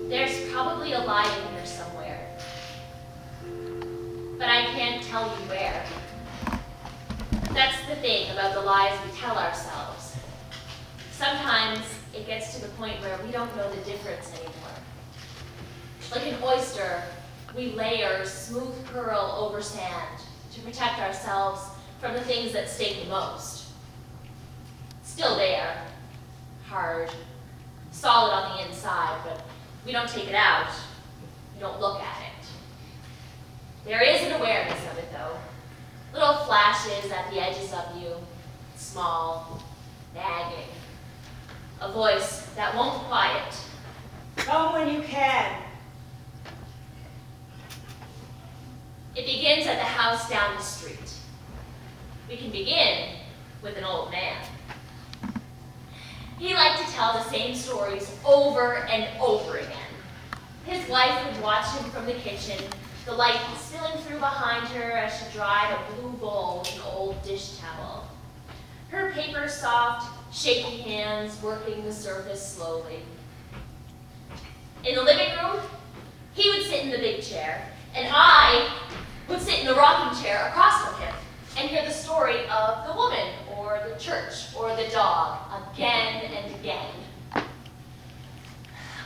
There's probably a lie in there somewhere, but I can't tell you where. That's the thing about the lies we tell ourselves. Sometimes it gets to the point where we don't know the difference anymore. Like an oyster, we layer smooth pearl over sand to protect ourselves from the things that sting the most. Still there, hard, solid on the inside, but we don't take it out. We don't look at it. There is an awareness of it, though. Little flashes at the edges of you, small, nagging. A voice that won't quiet. Come when you can. It begins at the house down the street. We can begin with an old man. He liked to tell the same stories over and over again. His wife would watch him from the kitchen, the light spilling through behind her as she dried a blue bowl with an old dish towel. Her paper soft, shaky hands working the surface slowly. In the living room, he would sit in the big chair, and I would sit in the rocking chair across from him and hear the story of the woman or the church or the dog again and again.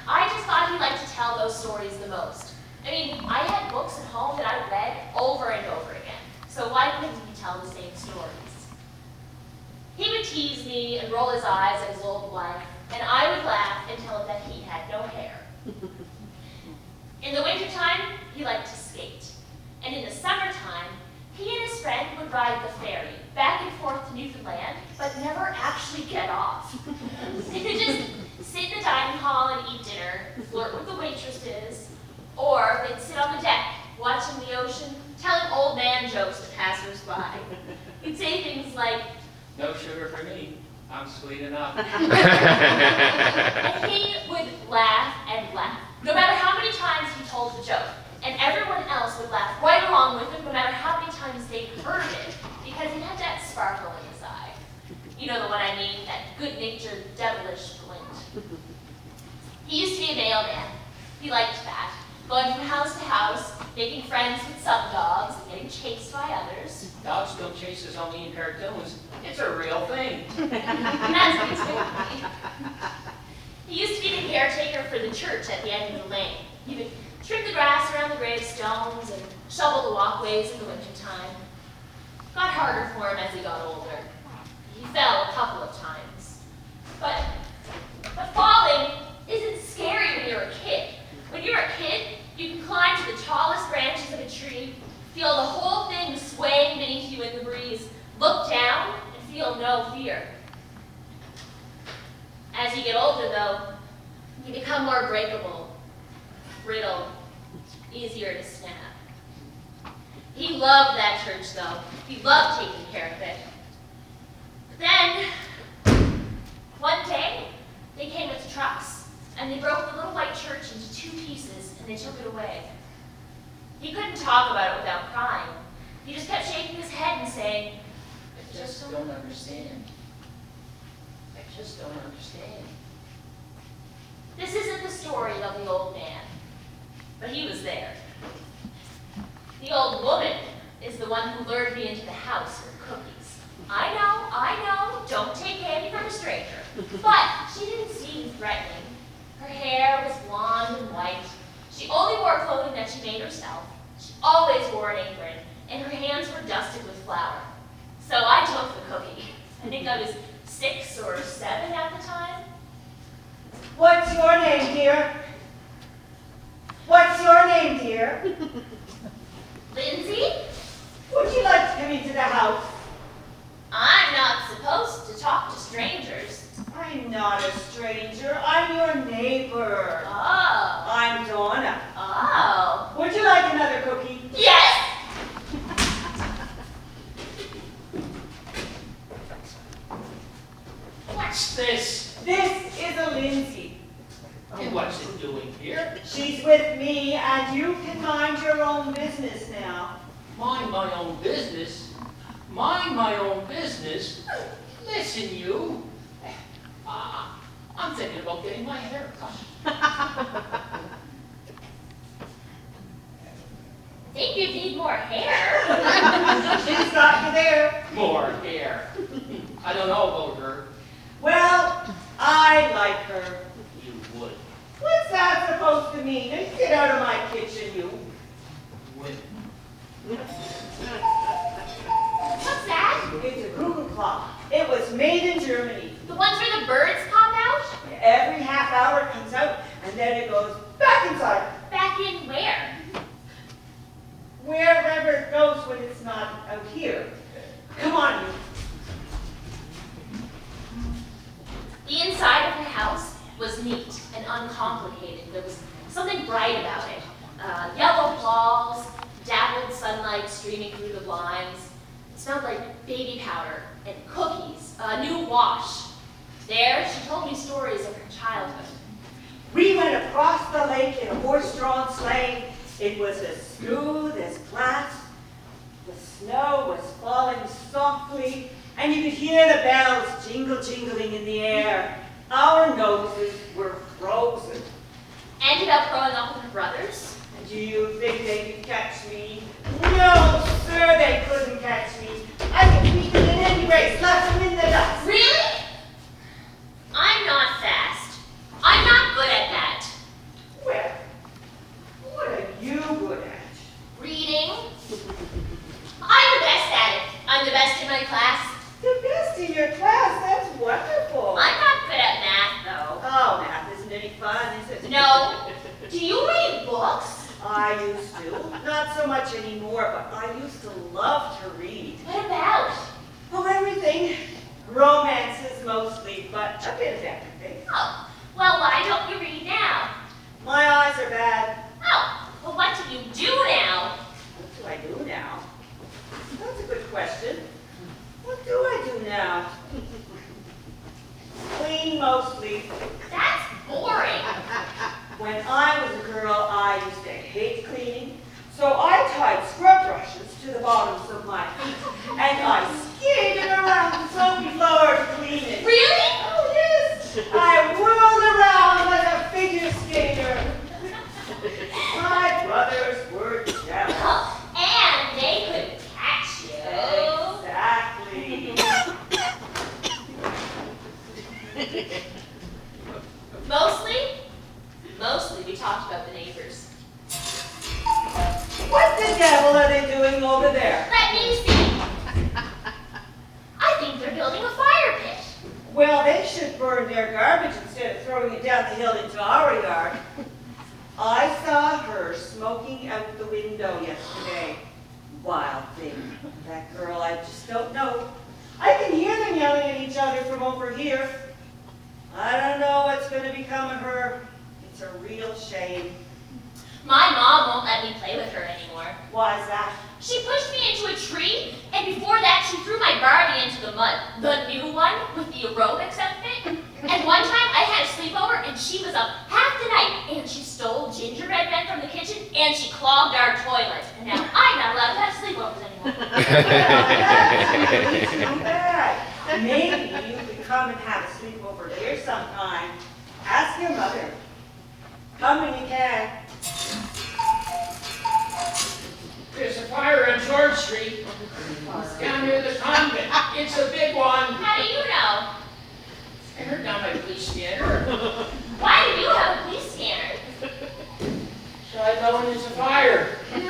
I just thought he liked to tell those stories the most. I mean, I had books at home that I read over and over again, so why couldn't he tell the same stories? He would tease me and roll his eyes at his old wife, and I would laugh and tell him that he had no hair. In the wintertime, he liked to skate. And in the summertime, he and his friend would ride the ferry back and forth to Newfoundland, but never actually get off. They would just sit in the dining hall and eat dinner, flirt with the waitresses, or they'd sit on the deck, watching the ocean, telling old man jokes to passers-by. He'd say things like, "No sugar for me. I'm sweet enough." and he would laugh and laugh, no matter how many times he told the joke. And everyone else would laugh right along with him, no matter how many times they heard it, because he had that sparkle in his eye. You know the one I mean, that good-natured, devilish glint. He used to be a mailman. He liked that, going from house to house, making friends with some dogs, and getting chased by others. Dogs don't chase us only in cartoons. It's a real thing. And that's what he told me. He used to be the caretaker for the church at the end of the lane. He would trim the grass around the gravestones and shovel the walkways in the wintertime. Got harder for him as he got older. He fell a couple of times. But falling isn't scary when you're a kid. When you're a kid, you can climb to the tallest branches of a tree, feel the whole thing swaying beneath you in the breeze, look down, and feel no fear. As you get older, though, you become more breakable, brittle, easier to snap. He loved that church, though. He loved taking care of it. But then, one day, they came with trucks, and they broke the little white church into two pieces, and they took it away. He couldn't talk about it without crying, He just kept shaking his head and saying, I just don't understand. I just don't understand. this isn't the story of the old man, but he was there. The old woman is the one who lured me into the house with cookies. I know, don't take candy from a stranger. But she didn't seem threatening. Her hair was blonde and white. She only wore clothing that she made herself. She always wore an apron, and her hands were dusted with flour. So I took the cookie. I think I was 6 or 7 at the time. What's your name, dear? What's your name, dear? Lindsay, Would you like to come into the house? I'm not supposed to talk to strangers. I'm not a stranger. I'm your neighbor. Oh, I'm Donna. oh. Would you like another cookie? Yes! What's this? This is a Lindsay. And what's it doing here? She's with me, and you can mind your own business now. Mind my own business? Mind my own business? Listen, you. I'm thinking about getting my hair cut. Think you need more hair? She's got you there. More hair. I don't know about her. Well, I like her. You would. What's that supposed to mean? Now, get out of my kitchen, you. Women. What's that? It's a cuckoo clock. It was made in Germany. The ones where the birds pop out? Every half hour it comes out, and then it goes back inside. Back in where? Wherever it goes when it's not out here. Come on, you. The inside of the house was neat and uncomplicated. There was something bright about it. Yellow walls, dappled sunlight streaming through the blinds. It smelled like baby powder and cookies, a new wash. There, she told me stories of her childhood. We went across the lake in a horse-drawn sleigh. It was as smooth as glass. The snow was falling softly, and you could hear the bells jingling in the air. Our noses were frozen. Ended up growing up with her brothers. Do you think they could catch me? No, sir, they couldn't catch me. I could beat them in any race, left them in the dust. Really? I'm not fast. I'm not good at that. Well, what are you good at? Reading. I'm the best at it. I'm the best in my class. The best in your class, that's wonderful. I'm not good at math, though. Oh, math isn't any fun, is it? No. Do you read books? I used to. Not so much anymore, but I used to love to read. What about? Oh, everything. Romances mostly, but a bit of everything. Oh, well, why don't you read now? My eyes are bad. Oh, well, what do you do now? What do I do now? That's a good question. What do I do now? Clean mostly. That's boring. When I was a girl, I used to hate cleaning, so I tied scrub brushes to the bottoms of my feet, and I skated around the soapy floor to clean it. Really? Oh, yes! I whirled around like a figure skater. My brothers were jealous. Oh, and they couldn't catch you. Exactly. Mostly we talked about the neighbors. What the devil are they doing over there? Let me see. I think they're building a fire pit. Well, they should burn their garbage instead of throwing it down the hill into our yard. I saw her smoking out the window yesterday. Wild thing. That girl, I just don't know. I can hear them yelling at each other from over here. I don't know what's going to become of her. It's a real shame. My mom won't let me play with her anymore. Why's that? She pushed me into a tree, and before that she threw my Barbie into the mud. The new one with the aerobics outfit. And one time I had a sleepover, and she was up half the night, and she stole gingerbread men from the kitchen, and she clogged our toilet. And now I'm not allowed to have sleep sleepovers anymore. It's too bad. Maybe you could come and have a sleepover here sometime. Ask your mother. Come when you can. There's a fire on George Street. It's down near the convent. It's a big one. How do you know? I heard down my police scanner. Why do you have a police scanner? So I know when there's a fire. I think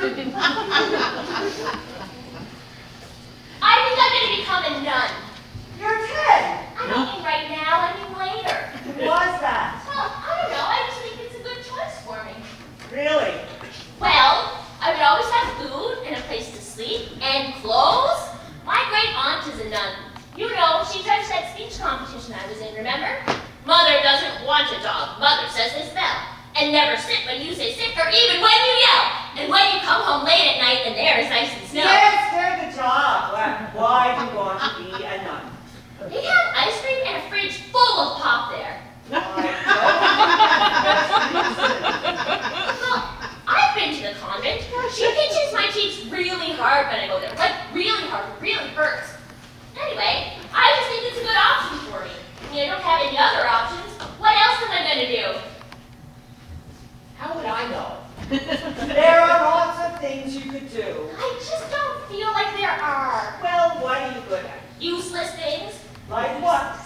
I'm going to become a nun. You're 10. I don't mean right now, I mean later. Why is that? Well, I don't know, I just think it's a good choice for me. Really? Well, I would always have food and a place to sleep and clothes. My great aunt is a nun. You know, she judged that speech competition I was in, remember? Mother doesn't want a dog. Mother says this bell. And never sit when you say sit or even when you yell. And when you come home late at night and there is ice and snow. Yes, they're the job. Why do you want to be a nun? They have ice cream and a fridge full of pop there. Well, I've been to the convent. She pinches my cheeks really hard when I go there. Like really hard, it really hurts. Anyway, I just think it's a good option for me. I mean, I don't have any other options. What else am I going to do? How would I know? There are lots of things you could do. I just don't feel like there are. Well, what are you good at? Useless things. Like what?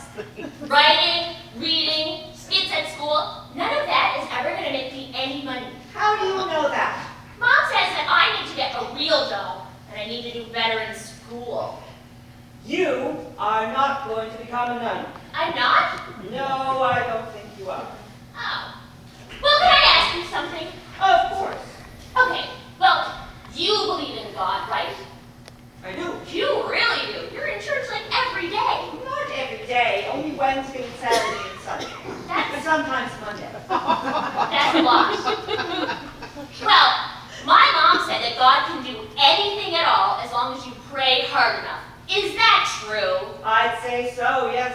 Writing, reading, skits at school. None of that is ever going to make me any money. How do you know that? Mom says that I need to get a real job, and I need to do better in school. You are not going to become a nun. I'm not? No, I don't think you are. Oh. Well, can I ask you something? Of course. Okay, well, you believe in God, right? I do. You really do. You're in church like every day. Not every day, only Wednesday, Saturday, and Sunday. And That's, sometimes Monday. that's a lot. Well, my mom said that God can do anything at all as long as you pray hard enough. Is that true? I'd say so, yes.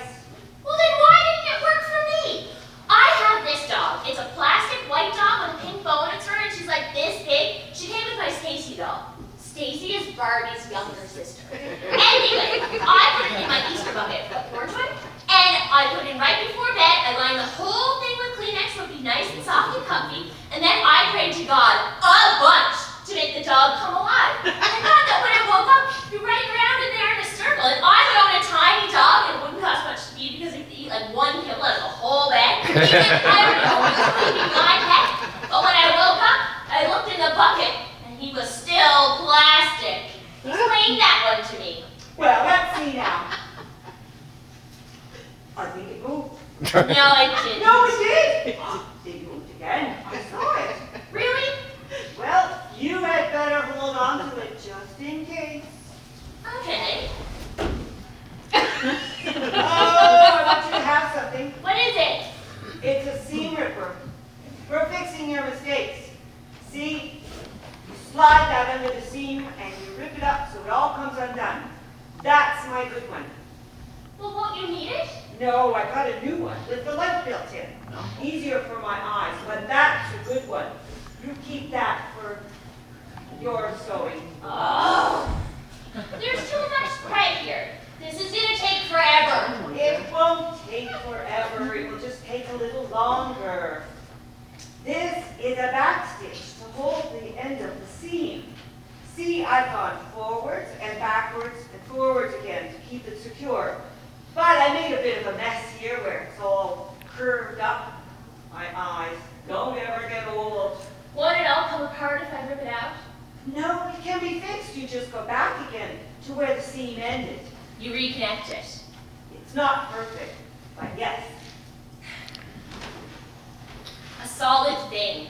Well, then why didn't it work for me? I have this dog. It's a plastic white dog with a pink bow on its fur, and she's like this big. She came with my Stacy doll. Stacy is Barbie's younger sister. Anyway, I put it in my Easter bucket for the porch one, and I put it in right before bed. I lined the whole thing with Kleenex so it'd be nice and soft and comfy, and then I prayed to God a bunch to make the dog come alive. And I thought that when I woke up, you're running around in there in a circle, and I would own a tiny dog, and it wouldn't cost much to feed because it could eat like one kibble out of the whole bag. Even I don't know, it was be my pet. But when I woke up, I looked in the bucket, and he was still plastic. Explain that one to me. Well, let's see now. I think it moved. No, I didn't. No, it did. It moved again. I saw it. Really? Well, you had better hold on to it just in case. Okay. Oh, I want you to have something. What is it? It's a seam ripper for fixing your mistakes. See, you slide that under the seam and you rip it up so it all comes undone. That's my good one. Well, won't you need it? No, I got a new one with the light built in. Easier for my eyes, but that's a good one. You keep that for your sewing. Oh, there's too much thread here. This is gonna take forever. It won't take forever. It will just take a little longer. This is a backstitch to hold the end of the seam. See, I've gone forwards and backwards and forwards again to keep it secure. But I made a bit of a mess here where it's all curved up. My eyes don't ever get old. Won't it all come apart if I rip it out? No, it can be fixed. You just go back again to where the seam ended. You reconnect it. It's not perfect, but yes. A solid thing.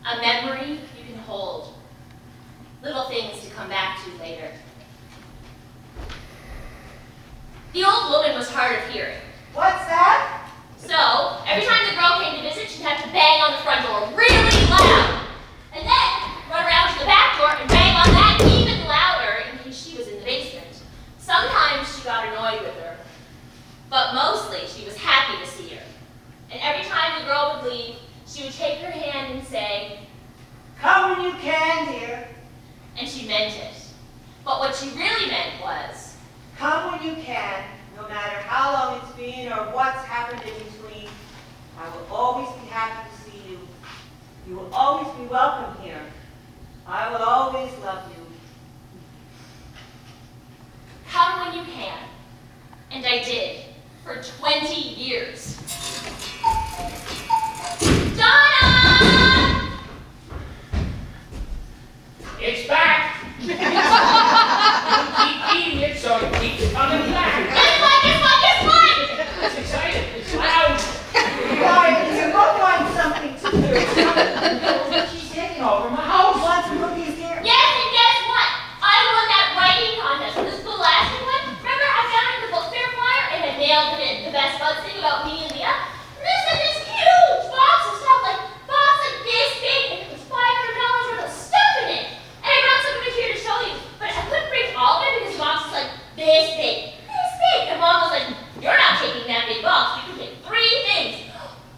A memory you can hold. Little things to come back to later. The old woman was hard of hearing. What's that? So, every time the girl came to visit, she'd have to bang on the front door really loud. And then run around to the back door and bang on that even louder in case she was in the basement. Sometimes she got annoyed with her, but mostly she was happy to see her. And every time the girl would leave, she would take her hand and say, Come when you can, dear. and she meant it. But what she really meant was, come when you can, no matter how long it's been or what's happened in between. I will always be happy to see you. You will always be welcome here. I will always love you. come when you can. And I did, for 20 years. Donna! It's back. You keep eating it so it keeps coming back. Guess what, guess what, guess what? It's excited. It's loud. Quiet, you go find something to do. She's taking over my house. Want some cookies here? Yes, and guess what? I won that writing contest, the Scholastic one. Remember, I found it in the book fair flyer and I mailed it in. The best buzz thing about me and Leah. This is this huge box of stuff, box like this big, and it was $500 worth of stuff in it. And I brought some of it here to show you, but I couldn't bring all of it because the box was like this big, this big. And Mom was like, "You're not taking that big box. You can take 3 things."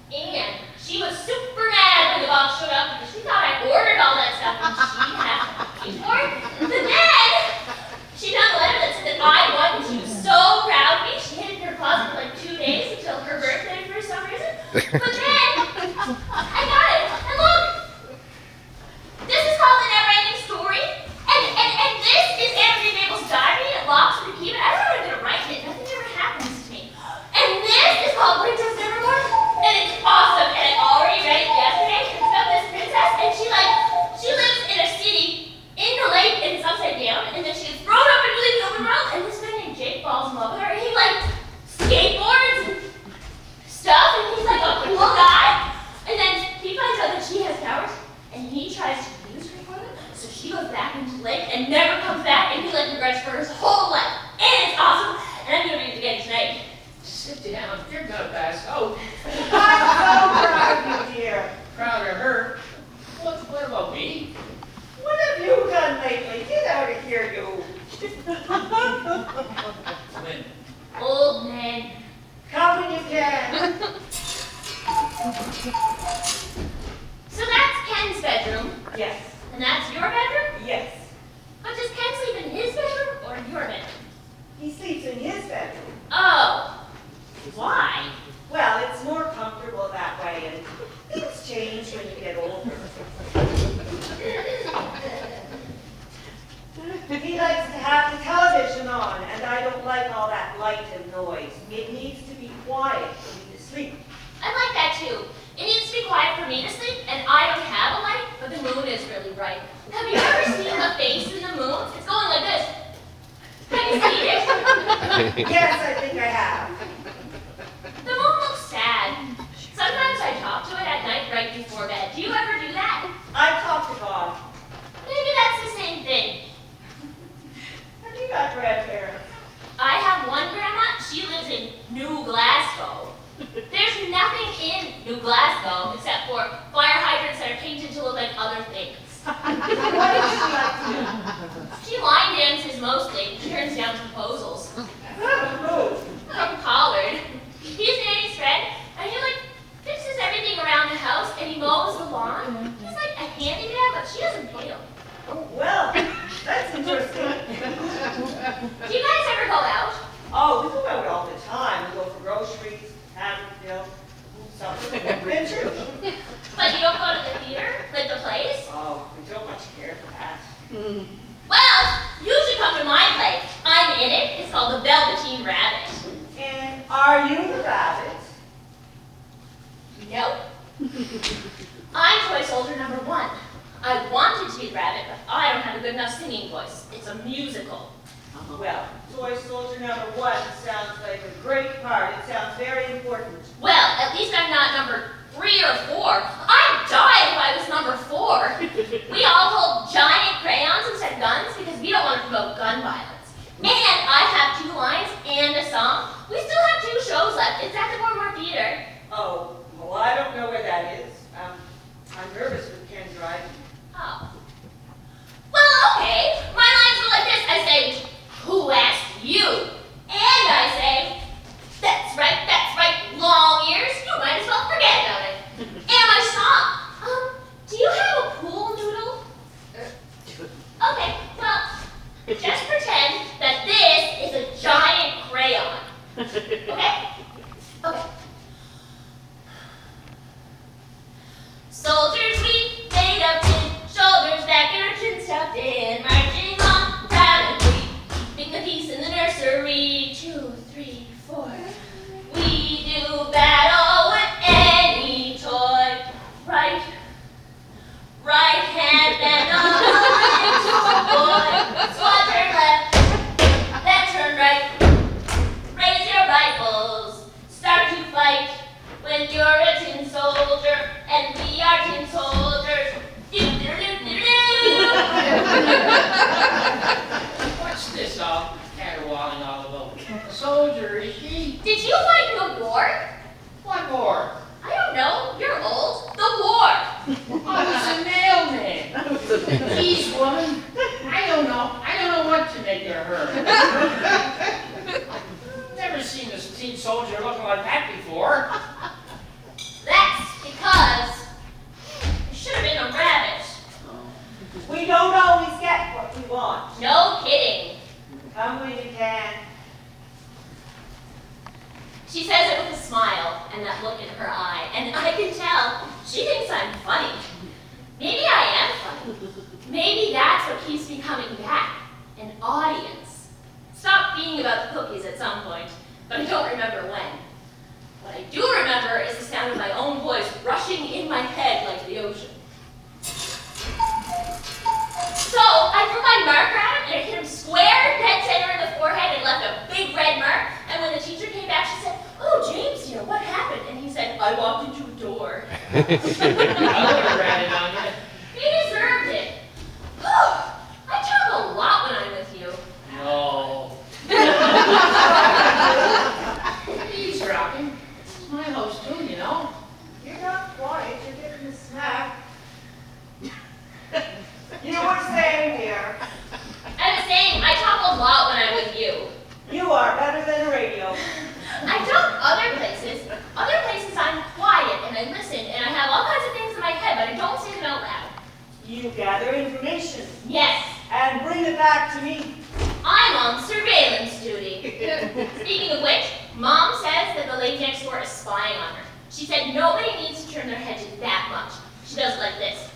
And she was super mad when the box showed up because she thought I ordered all that stuff and she had to pay for it. But then she found a letter that said that I won and she was so proud of me. She hid it in her closet for like 2 days until her birthday for some reason. But then I got it. And look, this is called The Never-Ending Story. And this is Andrew Mabel's diary. It locks her to keep it. I don't know what I'm gonna write in it. Nothing ever happens to me. And this is called Princess Nevermore. And it's awesome. And I already read it yesterday. It's about this princess and she lives in a city in the lake and it's upside down. And then she gets thrown up into the open world and this guy named Jake falls in love with her and he skateboards and stuff and he's like a cool guy. And then he finds out that she has powers and he tries to use her for them. So she goes back into the lake and never comes back and he regrets for his whole life. And it's awesome. And I'm gonna read it again tonight. Sit down. You're gonna pass out. I'm so proud of you, dear. Proud of her. What about me? What have you done lately? Get out of here, you. When? Old man. Come when you can. So that's Ken's bedroom, Yes, and that's your bedroom? yes. But does Ken sleep in his bedroom or your bedroom? He sleeps in his bedroom. Oh. Why? Well, it's more comfortable that way, and things change when you get older. He likes to have the television on, and I don't like all that light and noise. It needs to be quiet for me to sleep. I like that too. It needs to be quiet for me to sleep, and I don't have a light, but the moon is really bright. Have you ever seen the face in the moon? It's going like this. Have you seen it? Yes, I think I have. The moon looks sad. Sometimes I talk to it at night right before bed. Do you ever do that? I talk to God. Maybe that's the same thing. Have you got grandparents? I have one grandma. She lives in New Glasgow. There's nothing in New Glasgow except for fire hydrants that are painted to look like other things. What does she like to do? She line dances mostly, turns down proposals. Who? From Collard. He's Nanny's friend, and he fixes everything around the house, and he mows the lawn. He's like a handyman, but she doesn't pay him. Oh, well, that's interesting. Do you guys ever go out? Oh, we go out all the time. We go for groceries, have Bill, something, adventure. But you don't go to the theater, like the plays? Oh, we don't much care for that. Well, you should come to my play. I'm in it. It's called The Velveteen Rabbit. And are you the rabbit? Nope. I'm toy soldier number 1. I wanted to be the rabbit, but I don't have a good enough singing voice. It's a musical. Well, toy soldier number 1 sounds like a great part. It sounds very important. Well, at least I'm not number 3 or 4. I'd die if I was number 4. We all hold giant crayons instead of guns because we don't want to promote gun violence. And I have 2 lines and a song. We still have 2 shows left. It's at the Mortimer Theater. Oh, well, I don't know where that is. I'm nervous with Ken driving. Oh. Well, okay. My lines go like this. I say, "Who asked you?" And I say, that's right, long ears. You might as well forget about it. And my song, do you have a pool noodle? Okay, well, Schwarzenegger her. Never seen a teen soldier looking like that before. That's because it should have been a rabbit. We don't always get what we want. No kidding. Come when you can. She says it with a smile and that look in her eye, and I can tell she thinks I'm funny. Maybe I am funny. Maybe that's what keeps me coming back. An audience. Stopped being about the cookies at some point, but I don't remember when. What I do remember is the sound of my own voice rushing in my head like the ocean. So I threw my marker at him and it hit him square dead center in the forehead and left a big red mark. And when the teacher came back, she said, "Oh, James, dear, what happened?" And he said, "I walked into a door." I would have ratted on you. He deserved it. I talk a lot when I'm with you. No. He's rocking. It's my house too, you know. You're not quiet, you're getting a snack. You were saying, dear, I was saying, I talk a lot when I'm with you. you are better than a radio. I don't other places. Other places I'm quiet and I listen and I have all kinds of things in my head, but I don't say them out loud. You gather information Yes, and bring it back to me. I'm on surveillance duty. Speaking of which, Mom says that the lady next door is spying on her. She said nobody needs to turn their head to that much. She does it like this.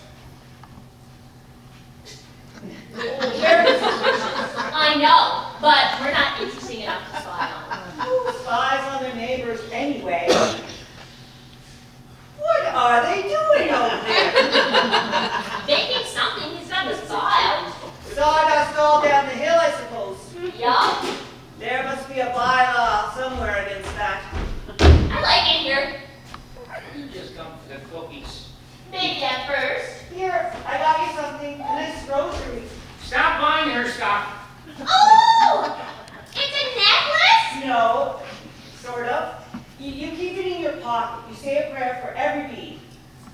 Very suspicious. I know, but we're not interesting enough to spy on. Who spies on their neighbors anyway? What are they doing over there? Baking something, he's got the saw out. Sawdust all down the hill, I suppose. Yup, There must be a bylaw somewhere against that. I like it here. You just come for the cookies. Maybe at first. Here, I got you something. Nice groceries. Stop buying her stuff. Oh! It's a necklace? No, sort of. You keep it in your pocket. You say a prayer for every bead.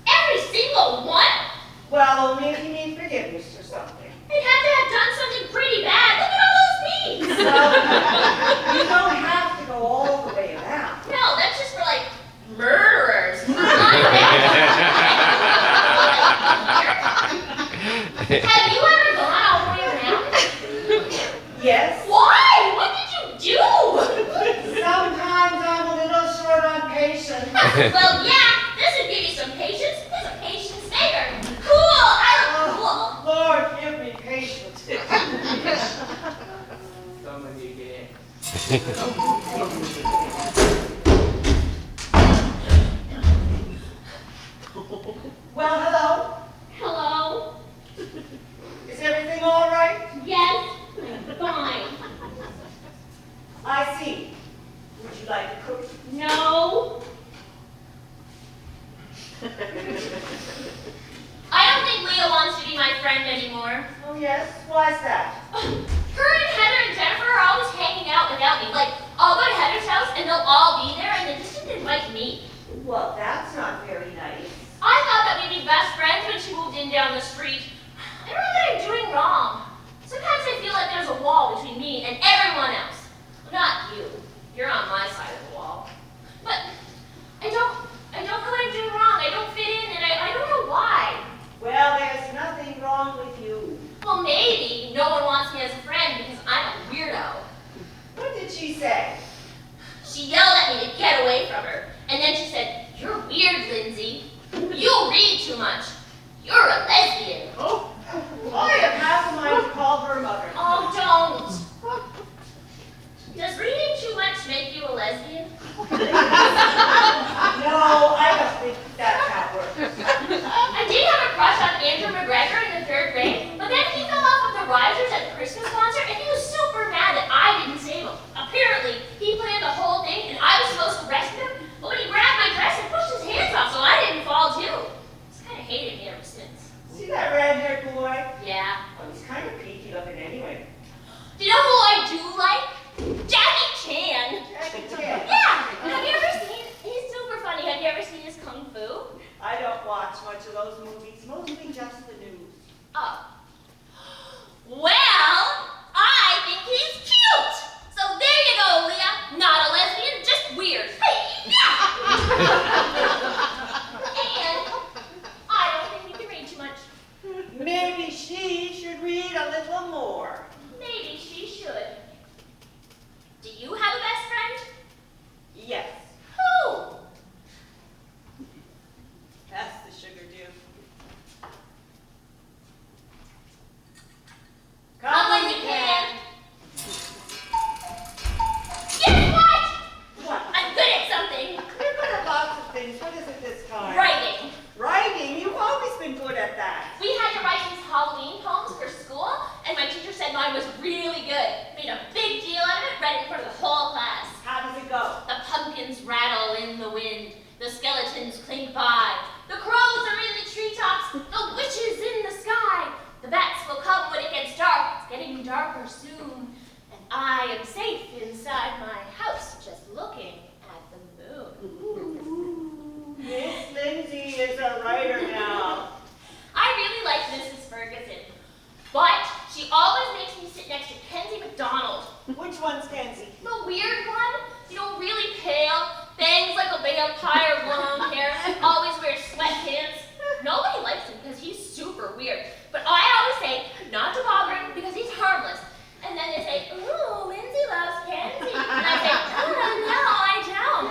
Every single one? Well, only if you need forgiveness or something. I'd have to have done something pretty bad. Look at all those beads. Well, you don't have to go all the way around. No, that's just for like murderers. Have you ever gone all the way around? Yes. Why? What did you do? Sometimes I'm a little short on patience. Well, yeah, this would give you some patience. This is a patience maker. Cool. I look cool. Oh, Lord, give me patience. Come when you get in. Well, hello. Hello? Is everything all right? Yes. Fine. I see. Would you like a cookie? No. I don't think Leah wants to be my friend anymore. Oh, yes? Why's that? Her and Heather and Jennifer are always hanging out without me. Like, I'll go to Heather's house and they'll all be there and they just didn't invite me. Well, that's not very nice. I thought that we'd be best friends when she moved in down the street. I don't know that I'm doing wrong. Sometimes I feel like there's a wall between me and everyone else. Not you. You're on my side of the wall. But I don't know that I'm doing wrong. I don't fit in and I don't know why. Well, there's nothing wrong with you. Well, maybe no one wants me as a friend because I'm a weirdo. What did she say? She yelled at me to get away from her. And then she said, "You're weird, Lindsay. You read too much. You're a lesbian." Oh, I have half a mind to call her mother. Oh, don't. Does reading too much make you a lesbian? No, I don't think that's how it works. I did have a crush on Andrew McGregor in the 3rd grade, but then he fell off of the risers at the Christmas concert and he was super mad that I didn't save him. Apparently, he planned the whole thing and I was supposed to rescue him, but when he grabbed my dress and pushed his hands off so I didn't fall too. He's kind of hated me ever since. See that red-haired boy? Yeah. Oh, he's kind of peaky looking. was really good. Made a big deal out of it, read it in front of the whole class. How does it go? The pumpkins rattle in the wind. The skeletons clink by. The crows are in the treetops. The witches in the sky. The bats will come when it gets dark. It's getting darker soon. And I am safe inside my house, just looking at the moon. Miss Lindsay is a writer now. I really like Mrs. Ferguson, but she always makes me sit next to Kenzie MacDonald. Which one's Kenzie? The weird one, you know, really pale, bangs like a vampire, long hair, always wears sweatpants. Nobody likes him because he's super weird. But I always say, not to bother him because he's harmless. And then they say, ooh, Lindsay loves Kenzie. And I say, no, I don't.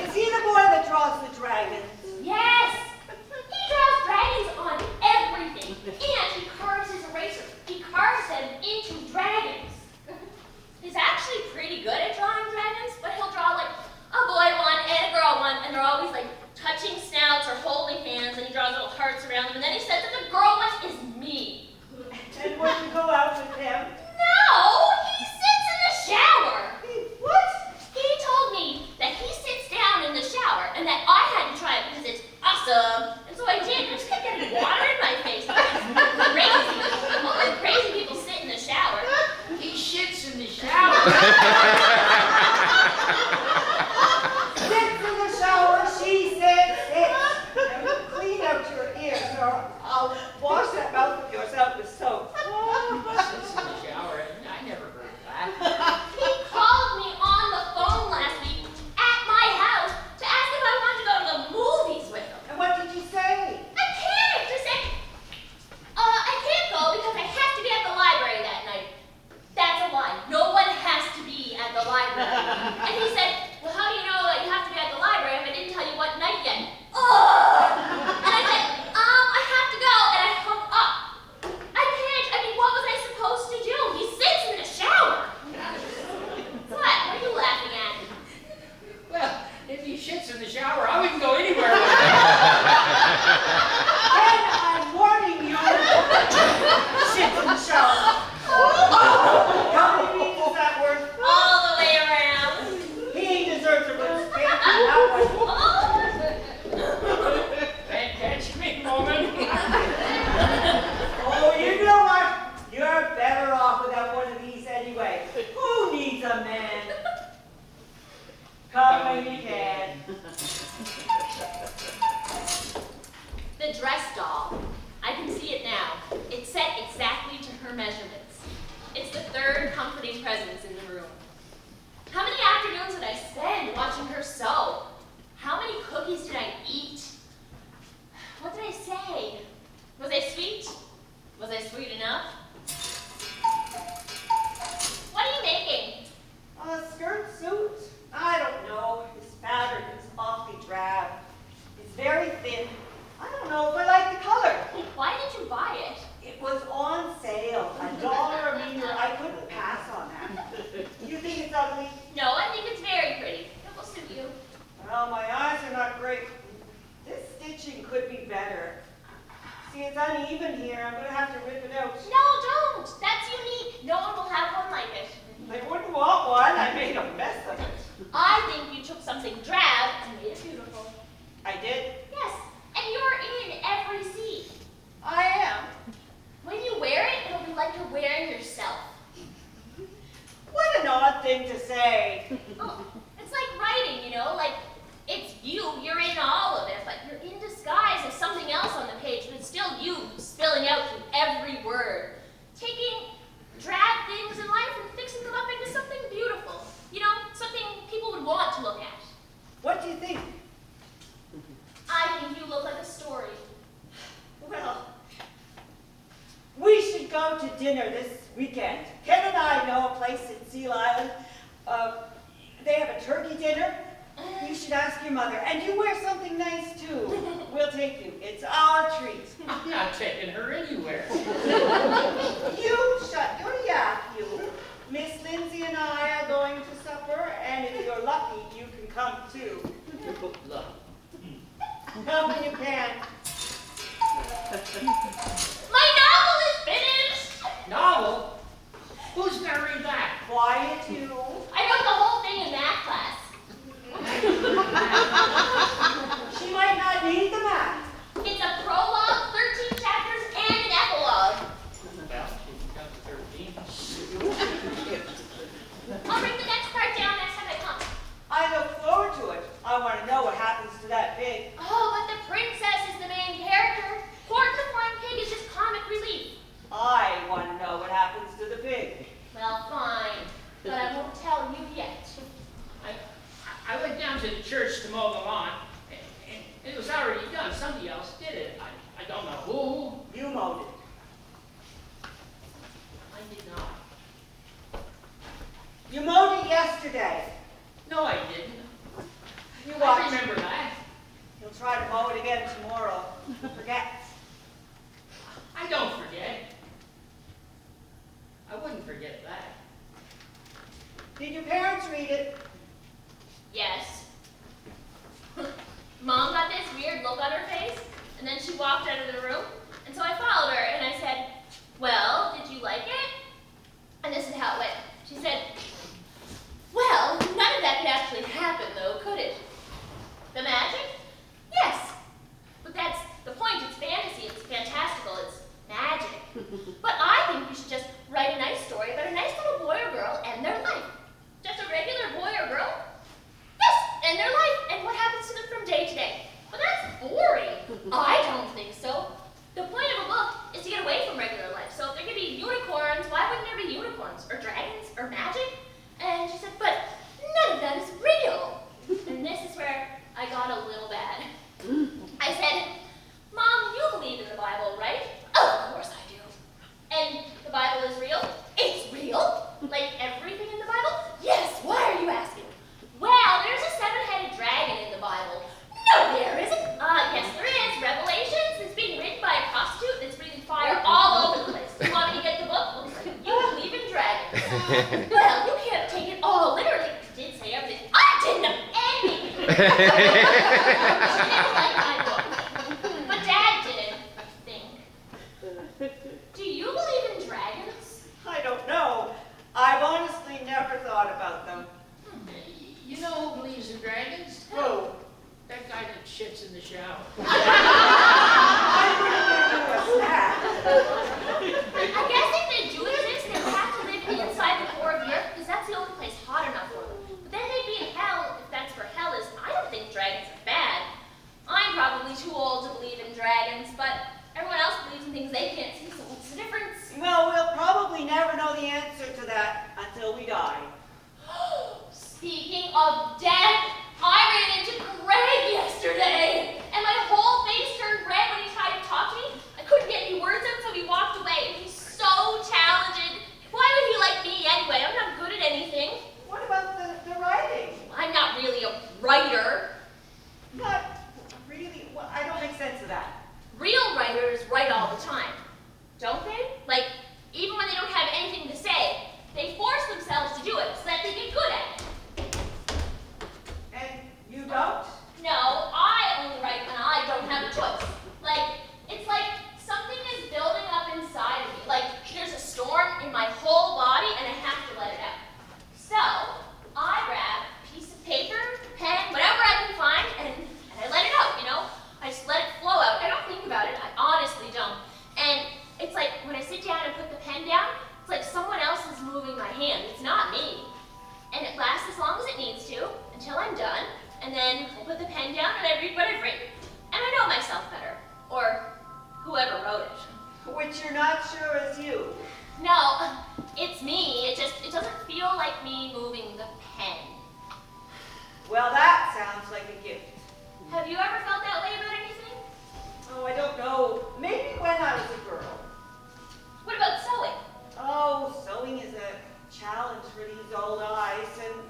Is he the boy that draws the dragons? Yes! He draws dragons on everything. And he carves his erasers. He carves them into dragons. He's actually pretty good at drawing dragons, but he'll draw like a boy one and a girl one, and they're always like touching snouts or holding hands, and he draws little hearts around them, and then he says that the girl one is me. And when you go out with him? No! He sits in the shower! What? He told me that he sits down in the shower and that I had to try it because it's awesome. And so I did. I just kept getting water in my face. It's crazy. Only crazy people sit in the shower. He shits in the shower. Sits in the shower, she said sits. Now clean out your ears or I'll wash that mouth of yours out with soap. Shits in the shower. I never heard that. He called me on the phone last week at my house to ask if I wanted to go to the movies with him. And what did you say? I panicked. I said, I can't go because I have to be at the library that night. That's a lie. No one has to be at the library. And he said, well, how do you know that you have to be at the library if I didn't tell you what night yet? Ugh! And I said, I have to go, and I hung up. I panicked. I mean, what was I supposed to do? He sits in the shower. What? What are you laughing at? Well, if he shits in the shower, I wouldn't go anywhere with him. Ken, I'm warning you. Shit in the shower. How many beans is that worth? All the way around. He deserves a good spanking, that one. Can't catch me, woman. Oh, you know what? You're better off without one of these anyway. Who needs a man? Come when you can. The dress doll. I can see it now. It's set exactly to her measurements. It's the third comforting presence in the room. How many afternoons did I spend watching her sew? How many cookies did I eat? What did I say? Was I sweet? Was I sweet enough? What are you making? A skirt suit? I don't know. This fabric is awfully drab. It's very thin. I don't know if I like the color. Why did you buy it? It was on sale. $1 a meter. I couldn't pass on that. You think it's ugly? No, I think it's very pretty. It will suit you. Well, my eyes are not great. This stitching could be better. See, it's uneven here. I'm going to have to rip it out. No, don't. That's unique. No one will have one like it. I wouldn't want one. I made a mess of it. I think you took something drab and made it beautiful. I did. Yes, and you're in every scene. I am. When you wear it, it'll be like you're wearing yourself. What an odd thing to say. Oh, it's like writing, you know, like it's you, you're in all of it, but you're in disguise as something else on the page, but it's still you spilling out through every word. Taking drab things in life and fixing them up into something beautiful. You know, something people would want to look at. What do you think? I think you look like a story. Well, we should go to dinner this weekend. Ken and I know a place in Seal Island. They have a turkey dinner. You should ask your mother. And you wear something nice, too. We'll take you. It's our treat. I'm not taking her anywhere. You shut your yap, you. Miss Lindsay and I are going to supper, and if you're lucky, you can come, too. Look. Come when you can. My novel is finished! novel. Who's gonna read that? Quiet you. I wrote the whole thing in math class. She might not need the math. It's a prologue, 13 chapters, and an epilogue. Well, she's got 13. I'll bring the next part down next time I come. I look forward to it. I want to know what happens to that pig. Oh, but the princess is the main character. Court the Flying Pig is just comic relief. I want to know what happens to the pig. Well, fine, but I won't tell you yet. I went down to the church to mow the lawn, and it was already done. Somebody else did it. I don't know who. You mowed it. I did not. You mowed it yesterday. No, I didn't. You I watch. remember that. He'll try to mow it again tomorrow. Forget. I don't forget. I wouldn't forget that. Did your parents read it? Yes. Mom got this weird look on her face, and then she walked out of the room, and so I followed her, and I said, well, did you like it? And this is how it went. She said, well, none of that could actually happen, though, could it? The magic? Yes. But that's the point. It's fantasy. It's fantastical. It's magic. But I think we should just write a nice story about a nice little boy or girl and their life. Just a regular boy or girl? Yes, and their life, and what happens to them from day to day. But that's boring. I don't think so. The point of a book is to get away from regular life. So if there could be unicorns, why wouldn't there be unicorns? Or dragons? Or magic? And she said, but none of that is real. And this is where I got a little bad. I said, Mom, you believe in the Bible, right? Oh, of course I do. And the Bible is real? It's real? Like everything in the Bible? Yes, why are you asking? Well, there's a 7-headed dragon in the Bible. No, there isn't. Yes, there is. Revelations. It's being written by a prostitute that's breathing fire all over the place. You want me to get the book? Looks like you believe in dragons. Well, you can't take it all literally. You did say everything. I didn't know anything. She didn't like my book. But Dad did, I think. Do you believe in dragons? I don't know. I've honestly never thought about them. You know who believes in dragons? Who? That guy that shits in the shower. I wouldn't give you a snack. I guess if they do exist, they would have to live inside the core of the earth because that's the only place hot enough for them. But then they'd be in hell if that's where hell is. I don't think dragons are bad. I'm probably too old to believe in dragons, but everyone else believes in things they can't see, so what's the difference? Well, we'll probably never know the answer to that until we die. Speaking of death, I ran into Greg yesterday, and my whole face turned red when he tried to talk to me. I couldn't get any words out, so he walked away. He's so talented. Why would he like me anyway? I'm not good at anything. What about the writing? I'm not really a writer. Not really. Well, I don't make sense of that. Real writers write all the time, don't they? Like, even when they don't have anything to say, they force themselves to do it so that they get good at it. And you don't? No, I only write when I don't have a choice. Like, it's like something is building up inside of me. Like, there's a storm in my whole body and I have to let it out. So, I grab a piece of paper, pen, whatever I can find, and I let it out, you know? I just let it flow out. I don't think about it. I honestly don't. And it's like when I sit down and put the pen down, it's like someone else is moving my hand. It's not me. And it lasts as long as it needs to until I'm done. And then I put the pen down and I read what I've written. And I know myself better. Or whoever wrote it. Which you're not sure is you. No, it's me. It doesn't feel like me moving the pen. Well, that sounds like a gift. Have you ever felt that way about anything? Oh, I don't know. Maybe when I was a girl. What about sewing? Oh, sewing is a challenge for these old eyes, and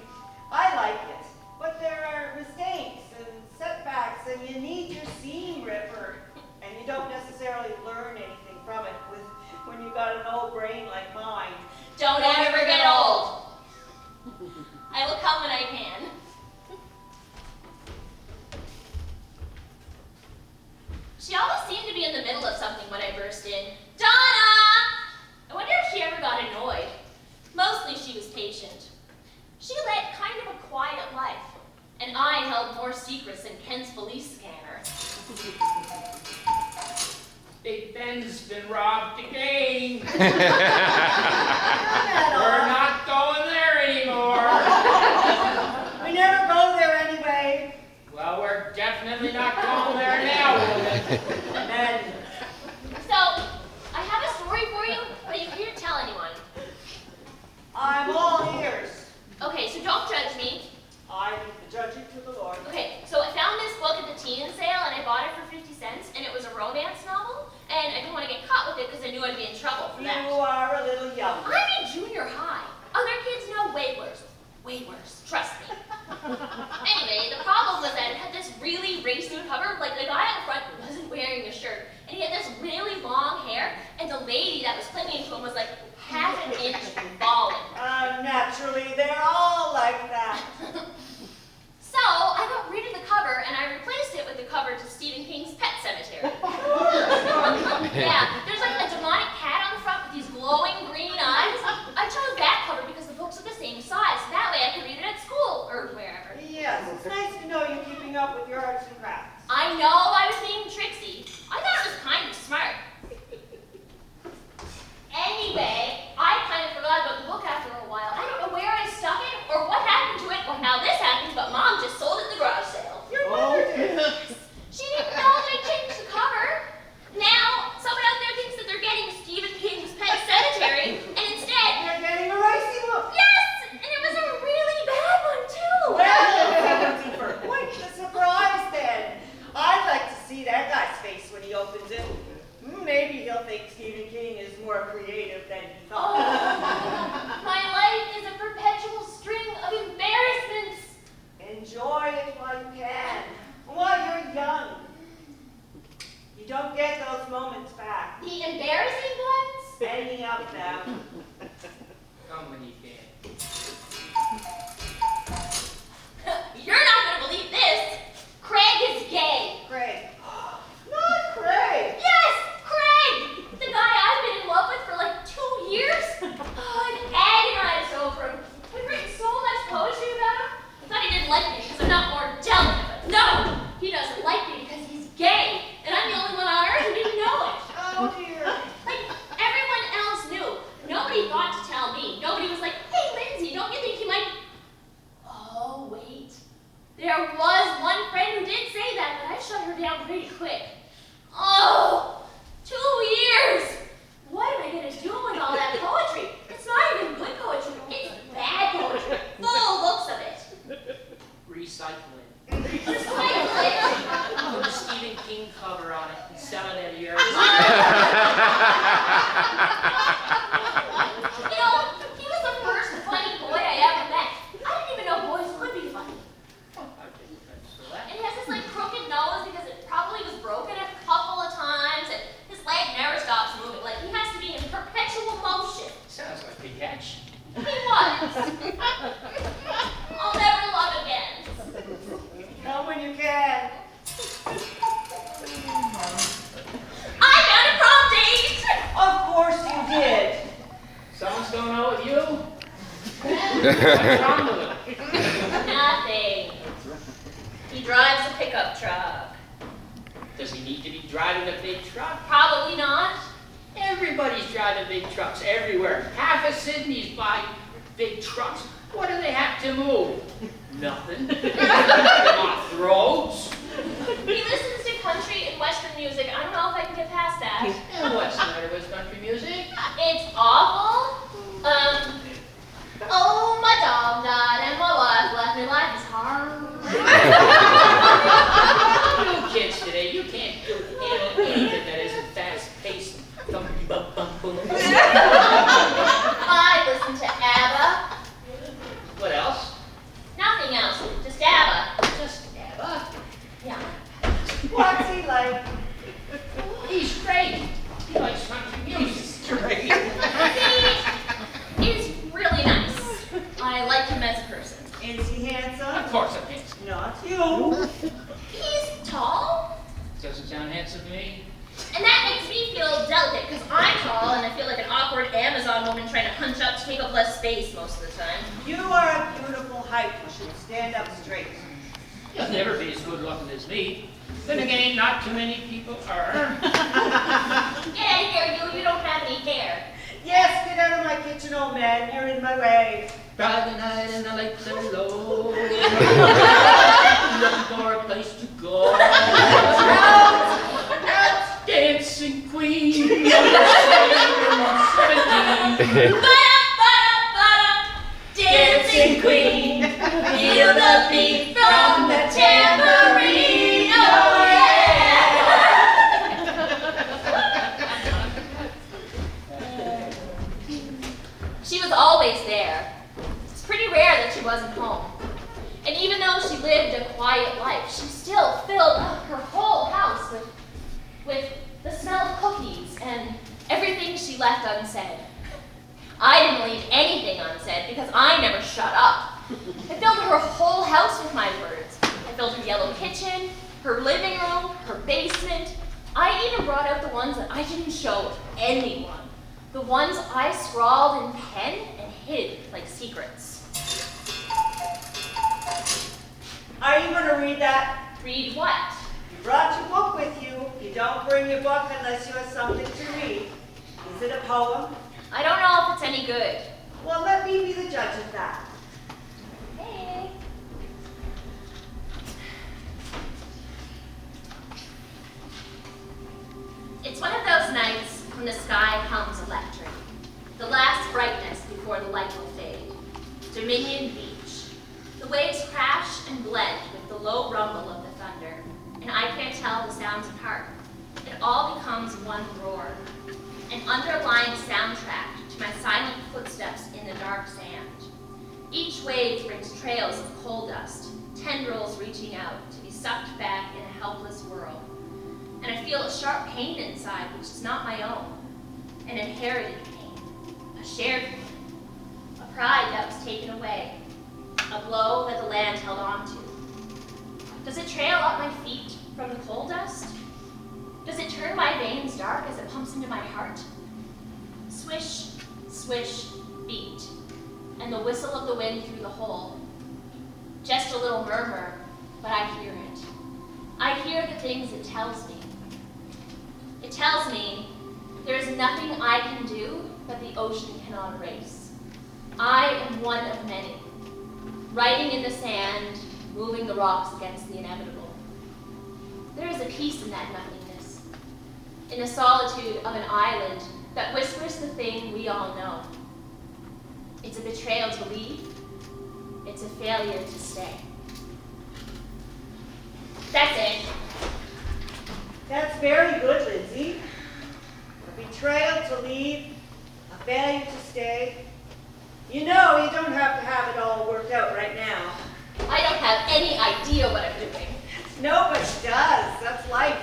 I like it. But there are mistakes and setbacks, and you need your seam ripper, and you don't necessarily learn anything from it when you've got an old brain like mine. Don't ever get old. I will come when I can. She always seemed to be in the middle of something when I burst in. Donna! I wonder if she ever got We're not going there anymore. We never go there anyway. Well, we're definitely not going there now, woman. And So, I have a story for you, but you can't tell anyone. I'm all ears. Okay, so don't judge me. I leave the judging to the Lord. Okay, so I found this book at the teen sale, and I bought it for 50 cents, and it was a romance novel, and I didn't want to get caught with it because I knew I'd be in trouble for You that. are a little young. I'm in junior high. Other kids know way worse. Way worse. Trust me. Anyway, the problem was that it had this really racy cover. Like, the guy on the front wasn't wearing a shirt, and he had this really long hair, and the lady that was clinging to him was like half an inch falling. Naturally, they're all like that. So, I got rid of the cover, and I replaced it with the cover to Stephen King's Pet Cemetery. Yeah, there's like a demonic cat on the front with these glowing green eyes. I chose that cover because the books are the same size. That way I could read it at school or wherever. Yes, it's nice to know you're keeping up with your arts and crafts. I know I was being tricksy. I thought it was kind of smart. Anyway, I kind of forgot about the book after a while. I don't know where I stuck it or what happened to it or how this happened, but Mom just sold it in the garage sale. Your mother did. She didn't know that I changed the cover. Now, someone out there thinks that they're getting Stephen King's Pet Cemetery, and instead, You're getting a racy book. yes! And it was a really bad one, too! Well, for quite the surprise then. I'd like to see that guy's face when he opens it. Maybe he'll think Stephen King is more creative than he Oh, thought. my life is a perpetual string of embarrassments. Enjoy it while you can, while you're young. You don't get those moments back. The embarrassing ones? Any of them. Come when you can. You're not going to believe this. Craig is gay. Craig. Not Craig. Yes, Craig! The guy I've been in love with for like 2 years. Oh, I've agonized over him. I've written so much poetry about him. I thought he didn't like me because I'm not more delicate, but no! He doesn't like me because he's gay, and I'm the only one on earth who didn't know it. Oh dear. Like, everyone else knew. Nobody thought to tell me. Nobody was like, hey, Lindsay, don't you think he might... Oh, wait. There was one friend who did say that, but I shut her down pretty quick. Oh, 2 years! What am I going to do with all that poetry? It's not even good poetry. It's bad poetry. Full looks of it. Recycling. Recycling. Put a Stephen King cover on it and sell it at yours. You know, he was the first funny boy I ever met. I didn't even know boys could be funny. I didn't think so. And he has this like crooked nose because it probably was broken a couple of times, and his leg never stops moving. Like he has to be in perpetual motion. Sounds like a catch. He was. I'll never love again. Come when you can. I got a prom date. Of course you did. Someone's going out with you? What's wrong with him? Nothing. He drives a pickup truck. Does he need to be driving a big truck? Probably not. Everybody's driving big trucks everywhere. Half of Sydney's buying big trucks. What do they have to move? Nothing. Off roads. He listens to country and western music. I don't know if I can get past that. And what's the matter with country music? It's awful. Oh, my dog died and my wife left me. Life is hard. You kids today, you can't handle anything that isn't fast-paced. Thumpy bum bum boom. I listen to ABBA. What else? Nothing else, just ABBA. Just ABBA. Yeah. What's he like? He's great. He likes country music. Great. He is really nice. I like him as a person. Is he handsome? Of course I'm handsome. Not you. He's tall, Doesn't sound handsome to me. and that makes me feel delicate because I'm tall and I feel like an awkward Amazon woman trying to hunch up to take up less space most of the time. You are a beautiful height. You should stand up straight. You'll never be as good looking as me. Then again, not too many people are. Get out of here, you don't have any hair. Yes, get out of my kitchen, old man. You're in my way. Friday night and the lights are low. Looking for a place to go. Dancing queen. Number 17. Dancing queen, feel the beat from the tambourine. Oh yeah! She was always there. It's pretty rare that she wasn't home. And even though she lived a quiet life, she still filled up her whole house with the smell of cookies and everything she left unsaid. I didn't leave anything unsaid because I never shut up. I filled her whole house with my words. I filled her yellow kitchen, her living room, her basement. I even brought out the ones that I didn't show anyone. The ones I scrawled in pen and hid like secrets. Are you going to read that? Read what? You brought your book with you. You don't bring your book unless you have something to read. Is it a poem? I don't know if it's any good. Well, let me be the judge of that. Hey. It's one of those nights when the sky hums electric. The last brightness before the light will fade. Dominion Beach. The waves crash and blend with the low rumble of the thunder, and I can't tell the sounds apart. It all becomes one roar. An underlying soundtrack to my silent footsteps in the dark sand. Each wave brings trails of coal dust, tendrils reaching out to be sucked back in a helpless world. And I feel a sharp pain inside which is not my own. An inherited pain, a shared pain, a pride that was taken away, a blow that the land held on to. Does it trail up my feet from the coal dust? Does it turn my veins dark as it pumps into my heart? Swish, swish, beat, and the whistle of the wind through the hole. Just a little murmur, but I hear it. I hear the things it tells me. It tells me there is nothing I can do that the ocean cannot erase. I am one of many, writing in the sand, moving the rocks against the inevitable. There is a peace in that nothingness, in the solitude of an island that whispers the thing we all know. It's a betrayal to leave. It's a failure to stay. That's it. That's very good, Lindsay. A betrayal to leave, a failure to stay. You know, you don't have to have it all worked out right now. I don't have any idea what I'm doing. Nobody does. That's life.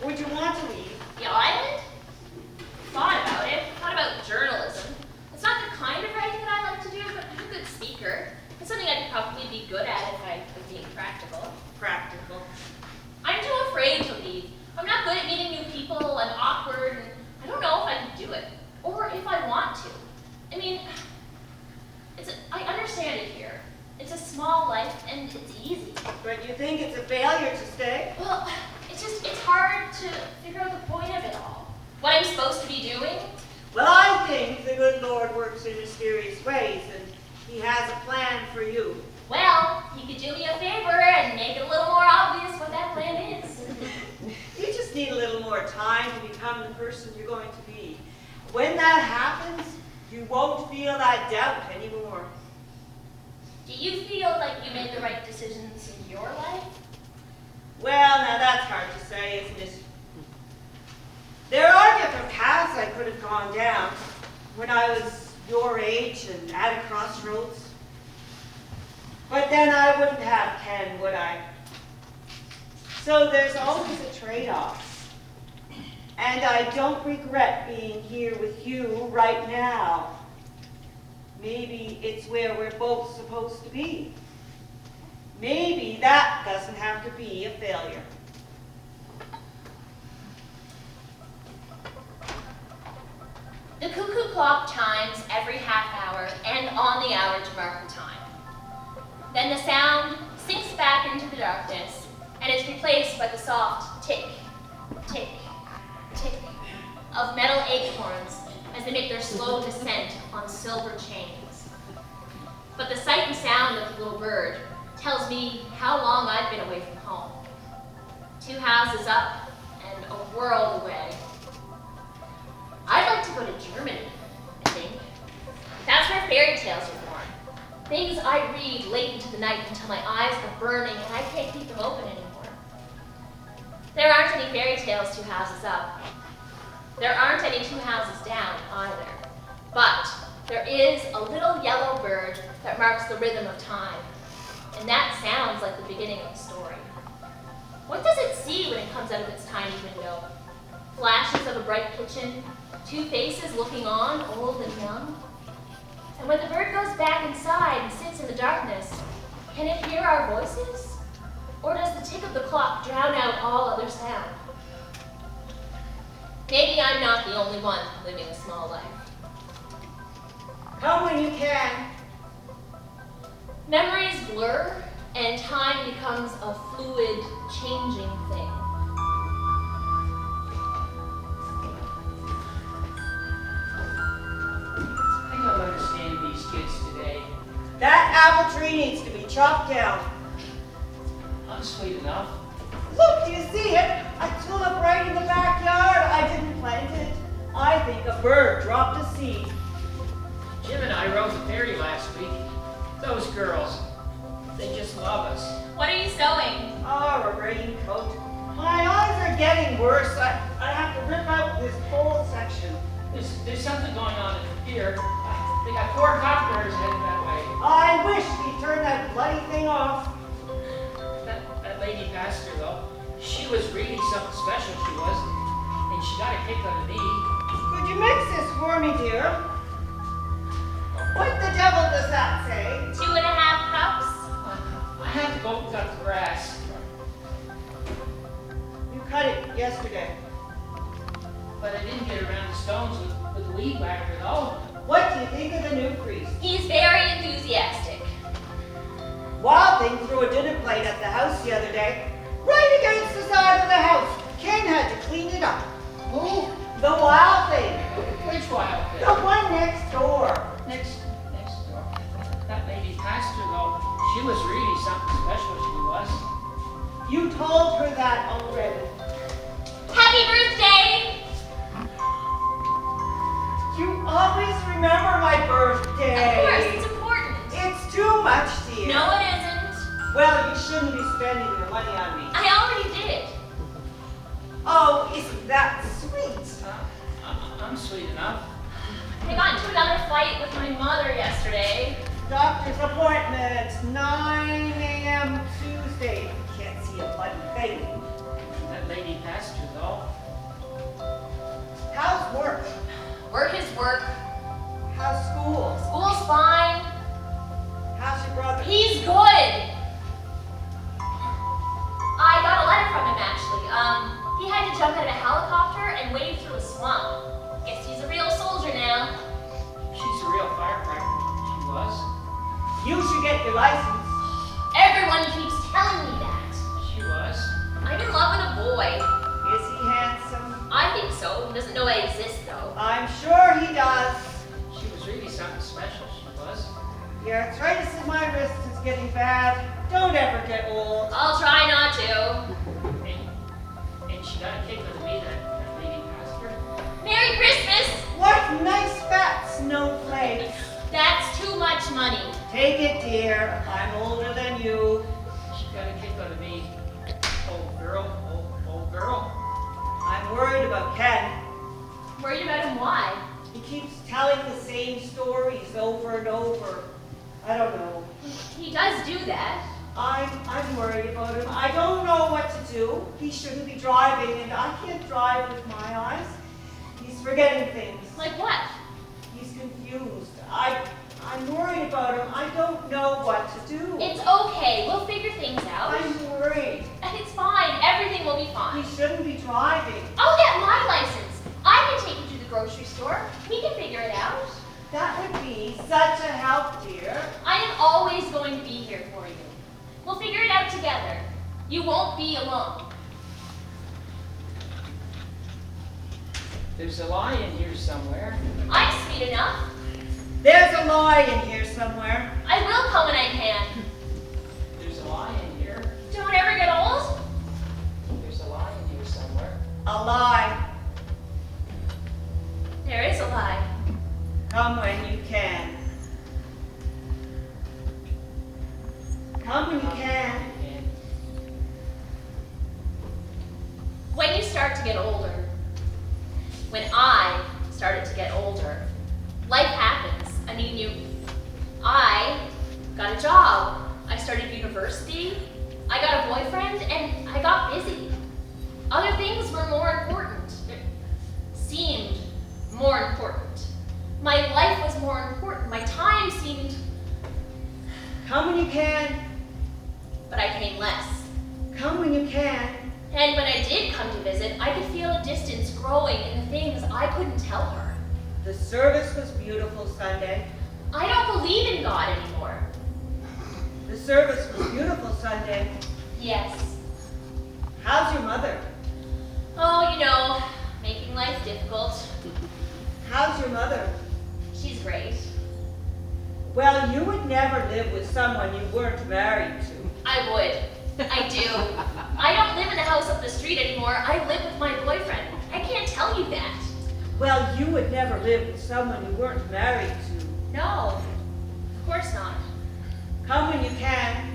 Would you want to leave? The island? Thought about it. Thought about journalism. It's not the kind of writing that I like to do, but I'm a good speaker. It's something I'd probably be good at if I was being practical. Practical. I'm too afraid to leave. I'm not good at meeting new people. I'm awkward, and I don't know if I can do it, or if I want to. I mean, I understand it here. It's a small life, and it's easy. But you think it's a failure to stay? Well, it's hard to figure out the point of it all. What I'm supposed to be doing. Well, I think the good Lord works in mysterious ways, and he has a plan for you. Well, you could do me a favor and make it a little more obvious what that plan is. You just need a little more time to become the person you're going to be. When that happens, you won't feel that doubt anymore. Do you feel like you made the right decisions in your life? Well, now that's hard to say, isn't it? There are different paths I could have gone down when I was your age and at a crossroads. But then I wouldn't have Ken, would I? So there's always a trade-off. And I don't regret being here with you right now. Maybe it's where we're both supposed to be. Maybe that doesn't have to be a failure. The cuckoo clock chimes every half hour and on the hour to mark the time. Then the sound sinks back into the darkness and is replaced by the soft tick, tick, tick of metal acorns as they make their slow descent on silver chains. But the sight and sound of the little bird tells me how long I've been away from home. 2 houses up and a world away. I'd like to go to Germany, I think. That's where fairy tales are born. Things I read late into the night until my eyes are burning and I can't keep them open anymore. There aren't any fairy tales 2 houses up. There aren't any 2 houses down either. But there is a little yellow bird that marks the rhythm of time. And that sounds like the beginning of the story. What does it see when it comes out of its tiny window? Flashes of a bright kitchen, 2 faces looking on, old and young. And when the bird goes back inside and sits in the darkness, can it hear our voices? Or does the tick of the clock drown out all other sound? Maybe I'm not the only one living a small life. Come when you can. Memories blur, and time becomes a fluid, changing thing. I don't understand these kids today. That apple tree needs to be chopped down. I'm sweet enough. Look, do you see it? A tulip right in the backyard. I didn't plant it. I think a bird dropped a seed. Jim and I rode the ferry last week. Those girls, they just love us. What are you sewing? Oh, a raincoat. My eyes are getting worse. I have to rip out this whole section. There's something going on at the pier. They got 4 copters heading that way. I wish we'd turn that bloody thing off. That lady pastor, though, she was really something special, she was. And she got a kick out of me. Could you mix this for me, dear? What the devil does that say? 2.5 cups? I had to go cut the grass. You cut it yesterday. But I didn't get around the stones with the weed whacker, though. What do you think of the new priest? He's very enthusiastic. Wild Thing threw a dinner plate at the house the other day, right against the side of the house. Ken had to clean it up. Who? The Wild Thing. Which wild The thing? one next door. Next door. That lady pastor, though, she was really something special, she was. You told her that already. Happy birthday! You always remember my birthday. Of course, it's important. It's too much, dear. No, it isn't. Well, you shouldn't be spending your money on me. I already did. Oh, isn't that sweet? I'm sweet enough. I got into another fight with my mother yesterday. Doctor's appointment, 9 a.m. Tuesday. Can't see a bloody thing. That lady pastor, though. How's work? Work is work. How's school? School's fine. How's your brother? He's good. I got a letter from him, actually. He had to jump out of a helicopter and wade through a swamp. Guess he's a real soldier now. She's a real firecracker. She was. You should get your license. Everyone keeps telling me that. She was. I'm in love with a boy. Is he handsome? I think so. He doesn't know I exist, though. I'm sure he does. She was really something special, she was. Your arthritis in my wrist is getting bad. Don't ever get old. I'll try not to. And she got a kick out of me, that lady pastor. Merry Christmas! What nice fat snowflakes. That's too much money. Take it, dear. I'm older than you. She got a kick out of me. Old girl, old girl. I'm worried about Ken. Worried about him, why? He keeps telling the same stories over and over. I don't know. He does do that. I'm worried about him. I don't know what to do. He shouldn't be driving, and I can't drive with my eyes. He's forgetting things. Like what? He's confused. I'm worried about him. I don't know what to do. It's okay. We'll figure things out. I'm worried. It's fine. Everything will be He fine. shouldn't be driving. I'll get my license. I can take you to the grocery store. We can figure it out. That would be such a help, dear. I am always going to be here for you. We'll figure it out together. You won't be alone. There's a lion here somewhere. I'm sweet enough. There's a lie in here somewhere. I will come when I can. There's a lion here. Don't ever get old. There's a lion here somewhere. A lie. There is a lie. Come when you can. Come when you can. When you start to get older, when I started to get older, life happens. I got a job. I started university. I got a boyfriend, and I got busy. Other things were more important. It seemed more important. My life was more important. My time seemed, Come when you can. but I came less. Come when you can. And when I did come to visit, I could feel a distance growing in the things I couldn't tell her. The service was beautiful Sunday. I don't believe in God anymore. The service was beautiful Sunday. Yes. How's your mother? Oh, making life difficult. How's your mother? She's great. Well, you would never live with someone you weren't married to. I would. I do. I don't live in the house up the street anymore. I live with my boyfriend. I can't tell you that. Well, you would never live with someone you weren't married to. No, of course not. Come when you can.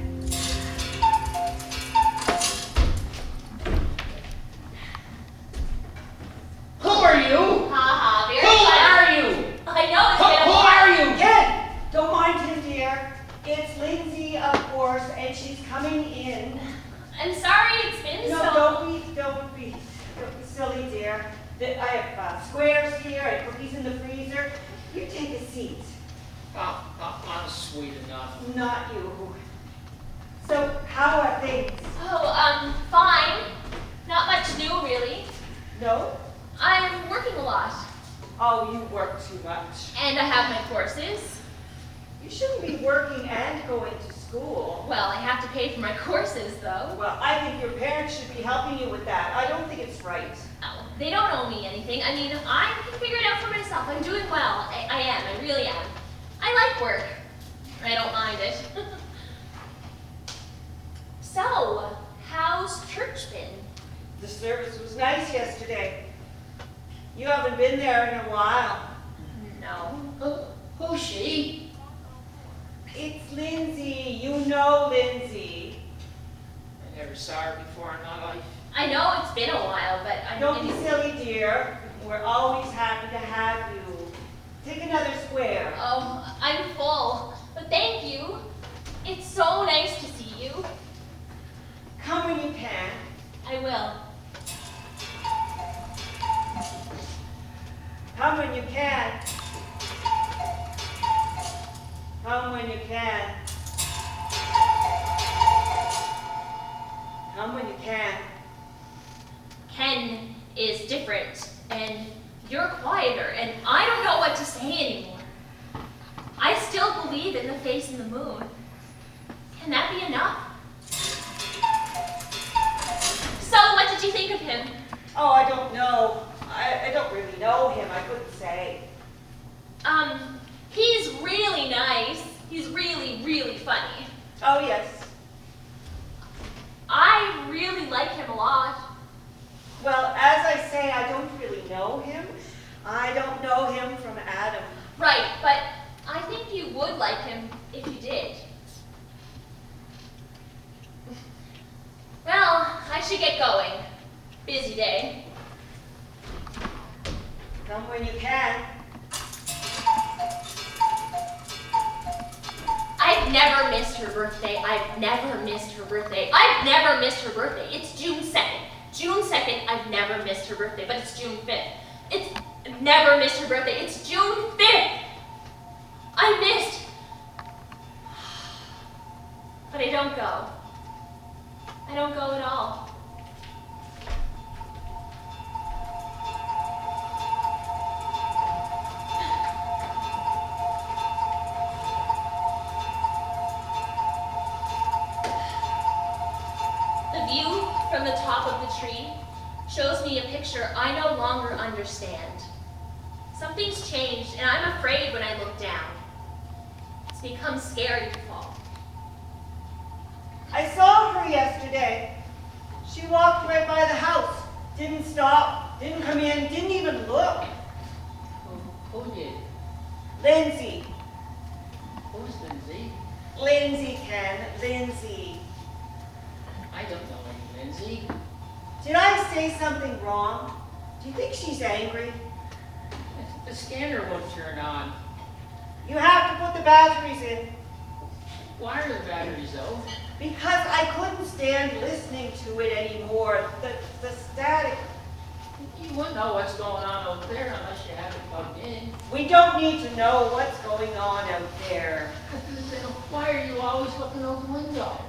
Who are you? Ha very Who funny. are you? I know it's Who, been a who while. are you? Ken, don't mind him, dear. It's Lindsay, of course, and she's coming in. I'm sorry it's been No, so... don't be silly, dear. I have squares here and cookies in the freezer. You take a seat. I'm sweet enough. Not you. So, how are things? Oh, fine. Not much new, really. No? I'm working a lot. Oh, you work too much. And I have my courses. You shouldn't be working and going to school. Well, I have to pay for my courses, though. Well, I think your parents should be helping you with that. I don't think it's right. Oh, they don't owe me anything. I can figure it out for myself. I'm doing well. I am. I really am. I like work. I don't mind it. So, how's church been? The service was nice yesterday. You haven't been there in a while. No. Who's she? It's Lindsay. You know Lindsay. I never saw her before in my life. I know it's been a while, but Don't be silly, dear. We're always happy to have you. Take another square. Oh, I'm full. But thank you. It's so nice to see you. Come when you can. I will. Come when you can. Come when you can. Come when you can. Ken is different, and you're quieter, and I don't know what to say anymore. I still believe in the face and the moon. Can that be enough? So, what did you think of him? Oh, I don't know. I don't really know him. I couldn't say. He's really nice. He's really, really funny. Oh, yes. I really like him a lot. Well, as I say, I don't really know him. I don't know him from Adam. Right, but I think you would like him if you did. Well, I should get going. Busy day. Come when you can. I've never missed her birthday. I've never missed her birthday. I've never missed her birthday. It's June 2nd. June 2nd, I've never missed her birthday, but it's June 5th. I've never missed her birthday. It's June 5th. I missed. But I don't go. I don't go at all. The view from the top of the tree shows me a picture I no longer understand. Something's changed, and I'm afraid when I look down. It's become scary to fall. I saw her yesterday. She walked right by the house. Didn't stop, didn't come in, didn't even look. Who did? Lindsay. Who's Lindsay? Lindsay, Ken. Lindsay. I don't know any Lindsay. Did I say something wrong? Do you think she's angry? The scanner won't turn on. You have to put the batteries in. Why are the batteries though? Because I couldn't stand listening to it anymore. The static. You wouldn't know what's going on out there unless you have it plugged in. We don't need to know what's going on out there. Why are you always looking out the window?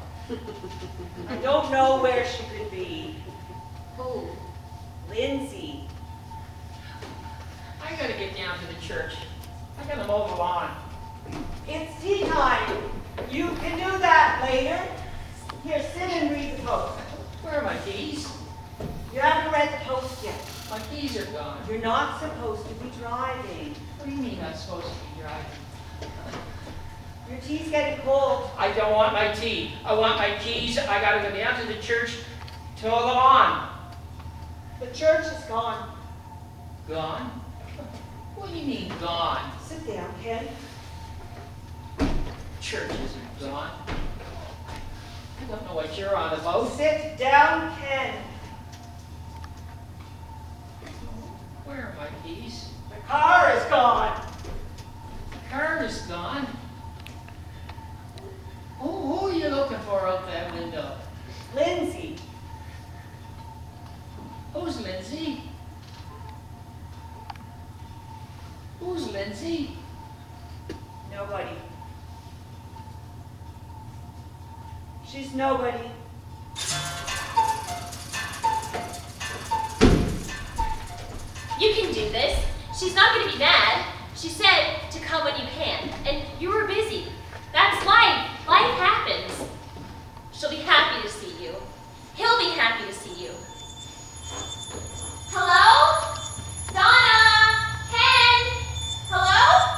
I don't know where she could be. Who? Lindsay. I gotta get down to the church. I gotta mow the lawn. It's tea time. You can do that later. Here, sit and read the post. Where are my keys? You haven't read the post yet. My keys are gone. You're not supposed to be driving. What do you mean I'm supposed to be driving? Your tea's getting cold. I don't want my tea. I want my keys. I gotta go down to the church to mow the lawn. The church is gone. Gone? What do you mean gone? Sit down, Ken. Church isn't gone. I don't know what you're on about. Sit down, Ken. Where are my keys? The car is gone. The car is gone. Who are you looking for out that window? Lindsay. Who's Lindsay? Who's Lindsay? Nobody. She's nobody. You can do this. She's not going to be mad. She said to come when you can, and you were busy. That's life. Life happens. She'll be happy to see you. He'll be happy to see you. Hello? Donna? Ken? Hello?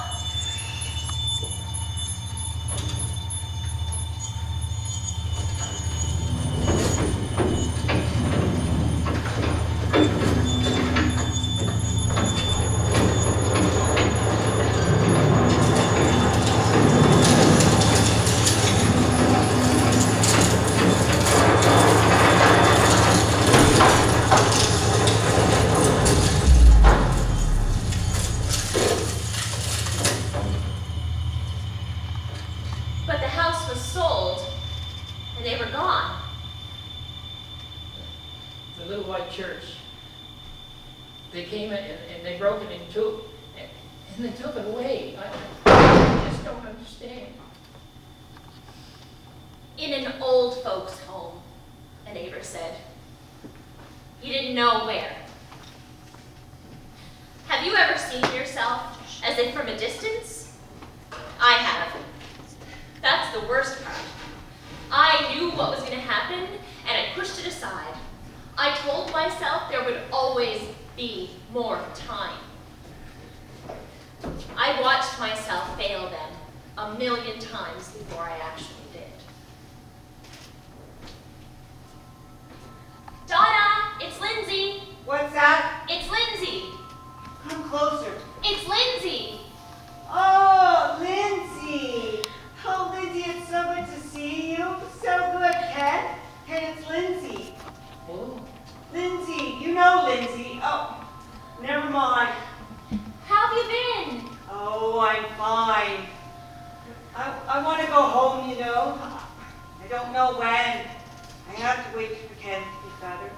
But the house was sold, and they were gone. The little white church. They came in and they broke it in two, and they took it away. I just don't understand. In an old folks' home, a neighbor said. He didn't know where. Have you ever seen yourself as if from a distance? I have. That's the worst part. I knew what was going to happen, and I pushed it aside. I told myself there would always be more time. I watched myself fail them 1,000,000 times before I actually did. Donna, it's Lindsay. What's that? It's Lindsay. Come closer. It's Lindsay. Oh, Lindsay. Oh, Lindsay, it's so good to see you. So good, Ken. Ken, it's Lindsay. Who? Lindsay, you know Lindsay. Oh, never mind. How have you been? Oh, I'm fine. I want to go home, you know. I don't know when. I have to wait for Ken to be better.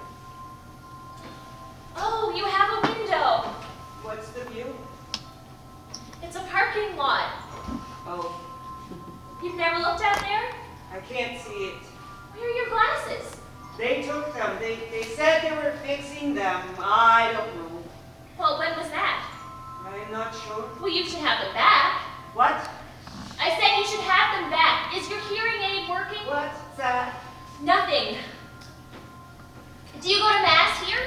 Oh, you have a window. What's the view? It's a parking lot. Oh, You've never looked out there? I can't see it. Where are your glasses? They took them. They said they were fixing them. I don't know. Well, when was that? I'm not sure. Well, you should have them back. What? I said you should have them back. Is your hearing aid working? What's that? Nothing. Do you go to Mass here?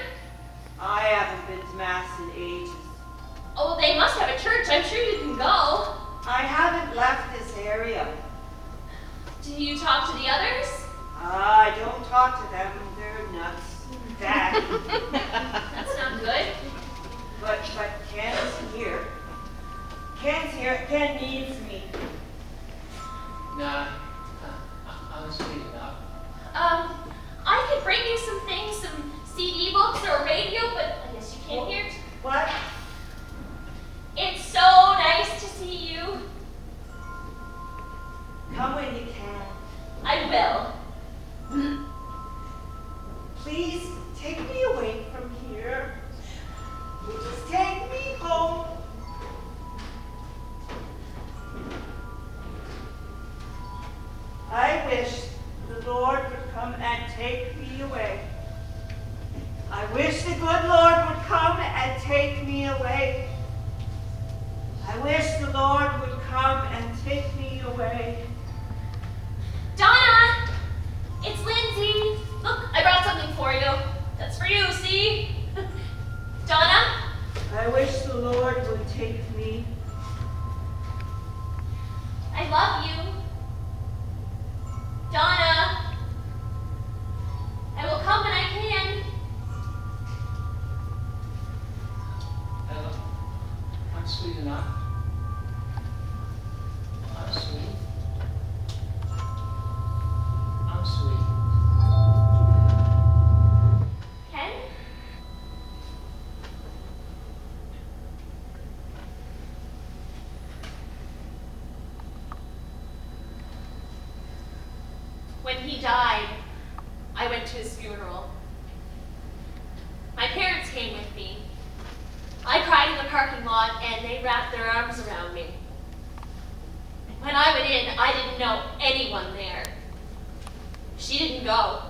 Do you talk to the others? I don't talk to them. They're nuts. That. That's not good. But Ken's here. Ken's here. Ken needs me. Nah, I'm sweet enough. I could bring you some things, some CD books or a radio, but I guess you can't hear it. What? It's so nice to see you. Come when you can. I will. Please take me away from here. Just take me home. I wish the Lord would come and take me away. I wish the good Lord would come and take me away. I wish the Lord would come and take me away. Donna! It's Lindsay. Look, I brought something for you. That's for you, see? Donna? I wish the Lord would take me. I love you. Donna? I will come when I can. I'm sweet enough. I'm sweet. I'm sweet. Ken? When he died, I went to his funeral. My parents came with me. I cried in the parking lot and they wrapped their arms around me. When I went in, I didn't know anyone there. She didn't go.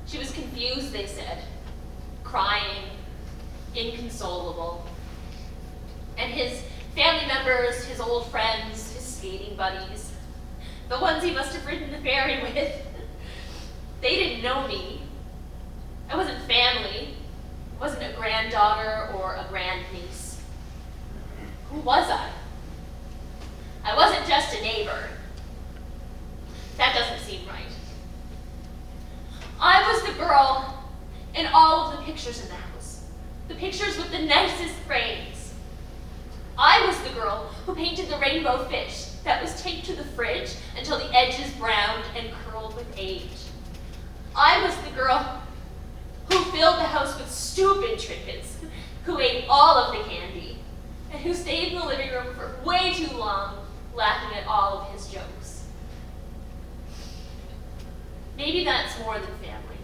She was confused, they said, crying, inconsolable. And his family members, his old friends, his skating buddies, the ones he must have ridden the ferry with, they didn't know me. I wasn't family. I wasn't a granddaughter or a grandniece. Who was I? I wasn't just a neighbor. That doesn't seem right. I was the girl in all of the pictures in the house. The pictures with the nicest frames. I was the girl who painted the rainbow fish that was taped to the fridge until the edges browned and curled with age. I was the girl who filled the house with stupid trinkets, who ate all of the candy, and who stayed in the living room for way too long, laughing at all of his jokes. Maybe that's more than family.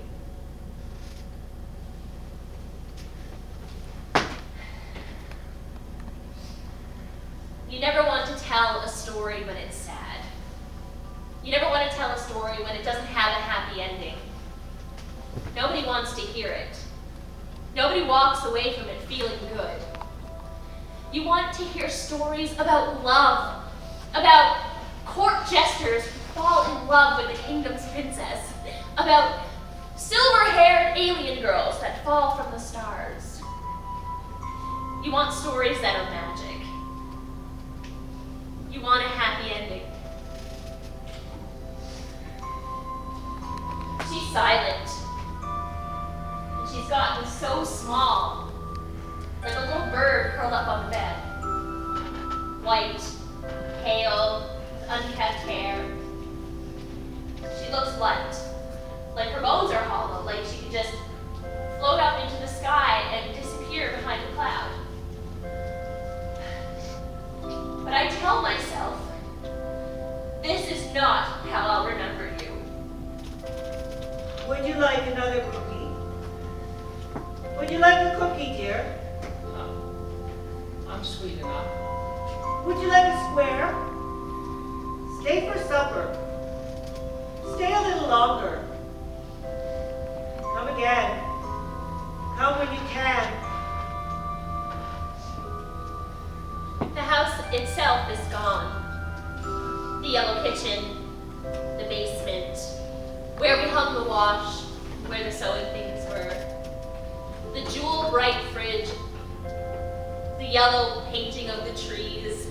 You never want to tell a story when it's sad. You never want to tell a story when it doesn't have a happy ending. Nobody wants to hear it. Nobody walks away from it feeling good. You want to hear stories about love, about court jesters who fall in love with the kingdom's princess, about silver-haired alien girls that fall from the stars. You want stories that are magic. You want a happy ending. She's silent. And she's gotten so small, like a little bird curled up on the bed. White, pale, with unkept hair. She looks light, like her bones are hollow, like she could just float up into the sky and disappear behind a cloud. But I tell myself, this is not how I'll remember you. Would you like another cookie? Would you like a cookie, dear? I'm sweet enough. Would you like a square? Stay for supper. Stay a little longer. Come again. Come when you can. The house itself is gone. The yellow kitchen, the basement, where we hung the wash, where the sewing things were, the jewel-bright fridge, the yellow painting of the trees.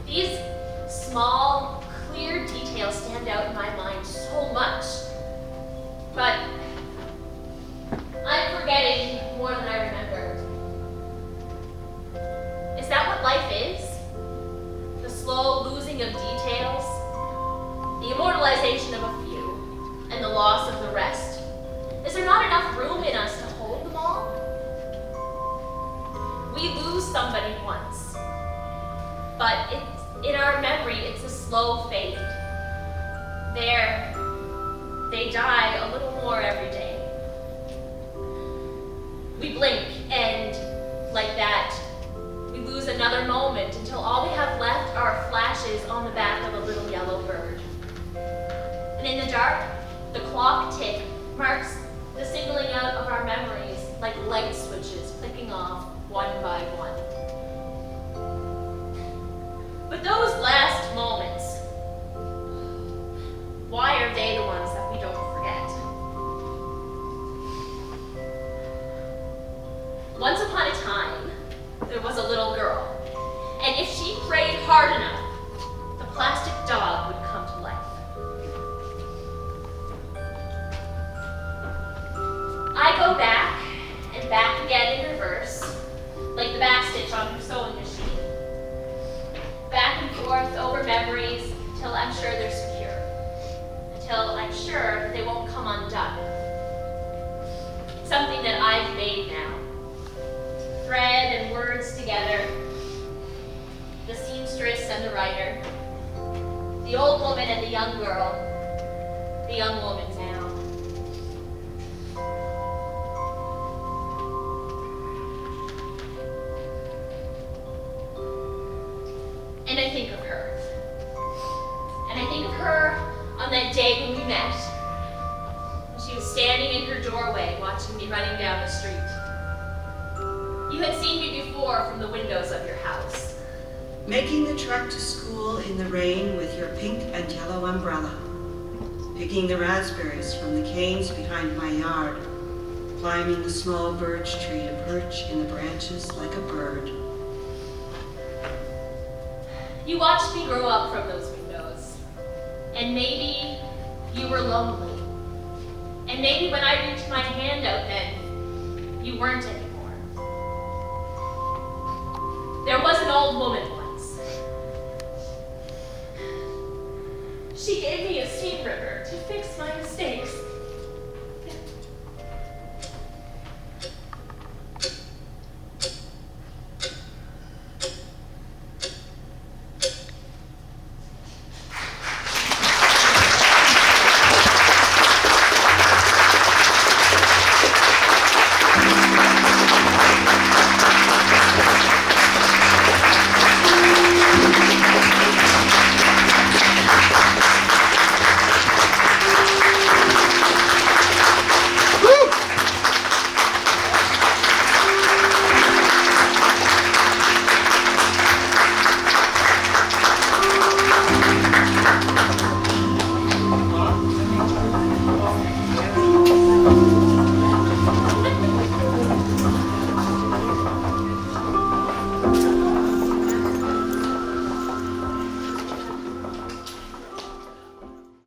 These small, clear weird details stand out in my mind so much. But I'm forgetting more than I remember. Is that what life is? The slow losing of details? The immortalization of a few, and the loss of the rest? Is there not enough room in us to hold them all? We lose somebody once, but in our memory, it's a slow fade. They die a little more every day. We blink, and like that, we lose another moment until all we have left are flashes on the back of a little yellow bird. And in the dark, the clock tick marks the signaling out of our memories like light switches flicking off one by one. But those last moments, why are they the ones that we don't forget? Once upon a time, there was a little girl, and if she prayed hard enough, the plastic dog would come to life. I go back and back again in reverse, like the backstitch on her sewing machine. Back and forth over memories until I'm sure they're secure. Until I'm sure that they won't come undone. Something that I've made now. Thread and words together. The seamstress and the writer. The old woman and the young girl. The young woman now. And I think of her. And I think of her on that day when we met. When she was standing in her doorway watching me running down the street. You had seen me before from the windows of your house. Making the trek to school in the rain with your pink and yellow umbrella. Picking the raspberries from the canes behind my yard. Climbing the small birch tree to perch in the branches like a bird. You watched me grow up from those windows. And maybe you were lonely. And maybe when I reached my hand out then, you weren't anymore. There was an old woman once. She gave me a steam river to fix my mistakes.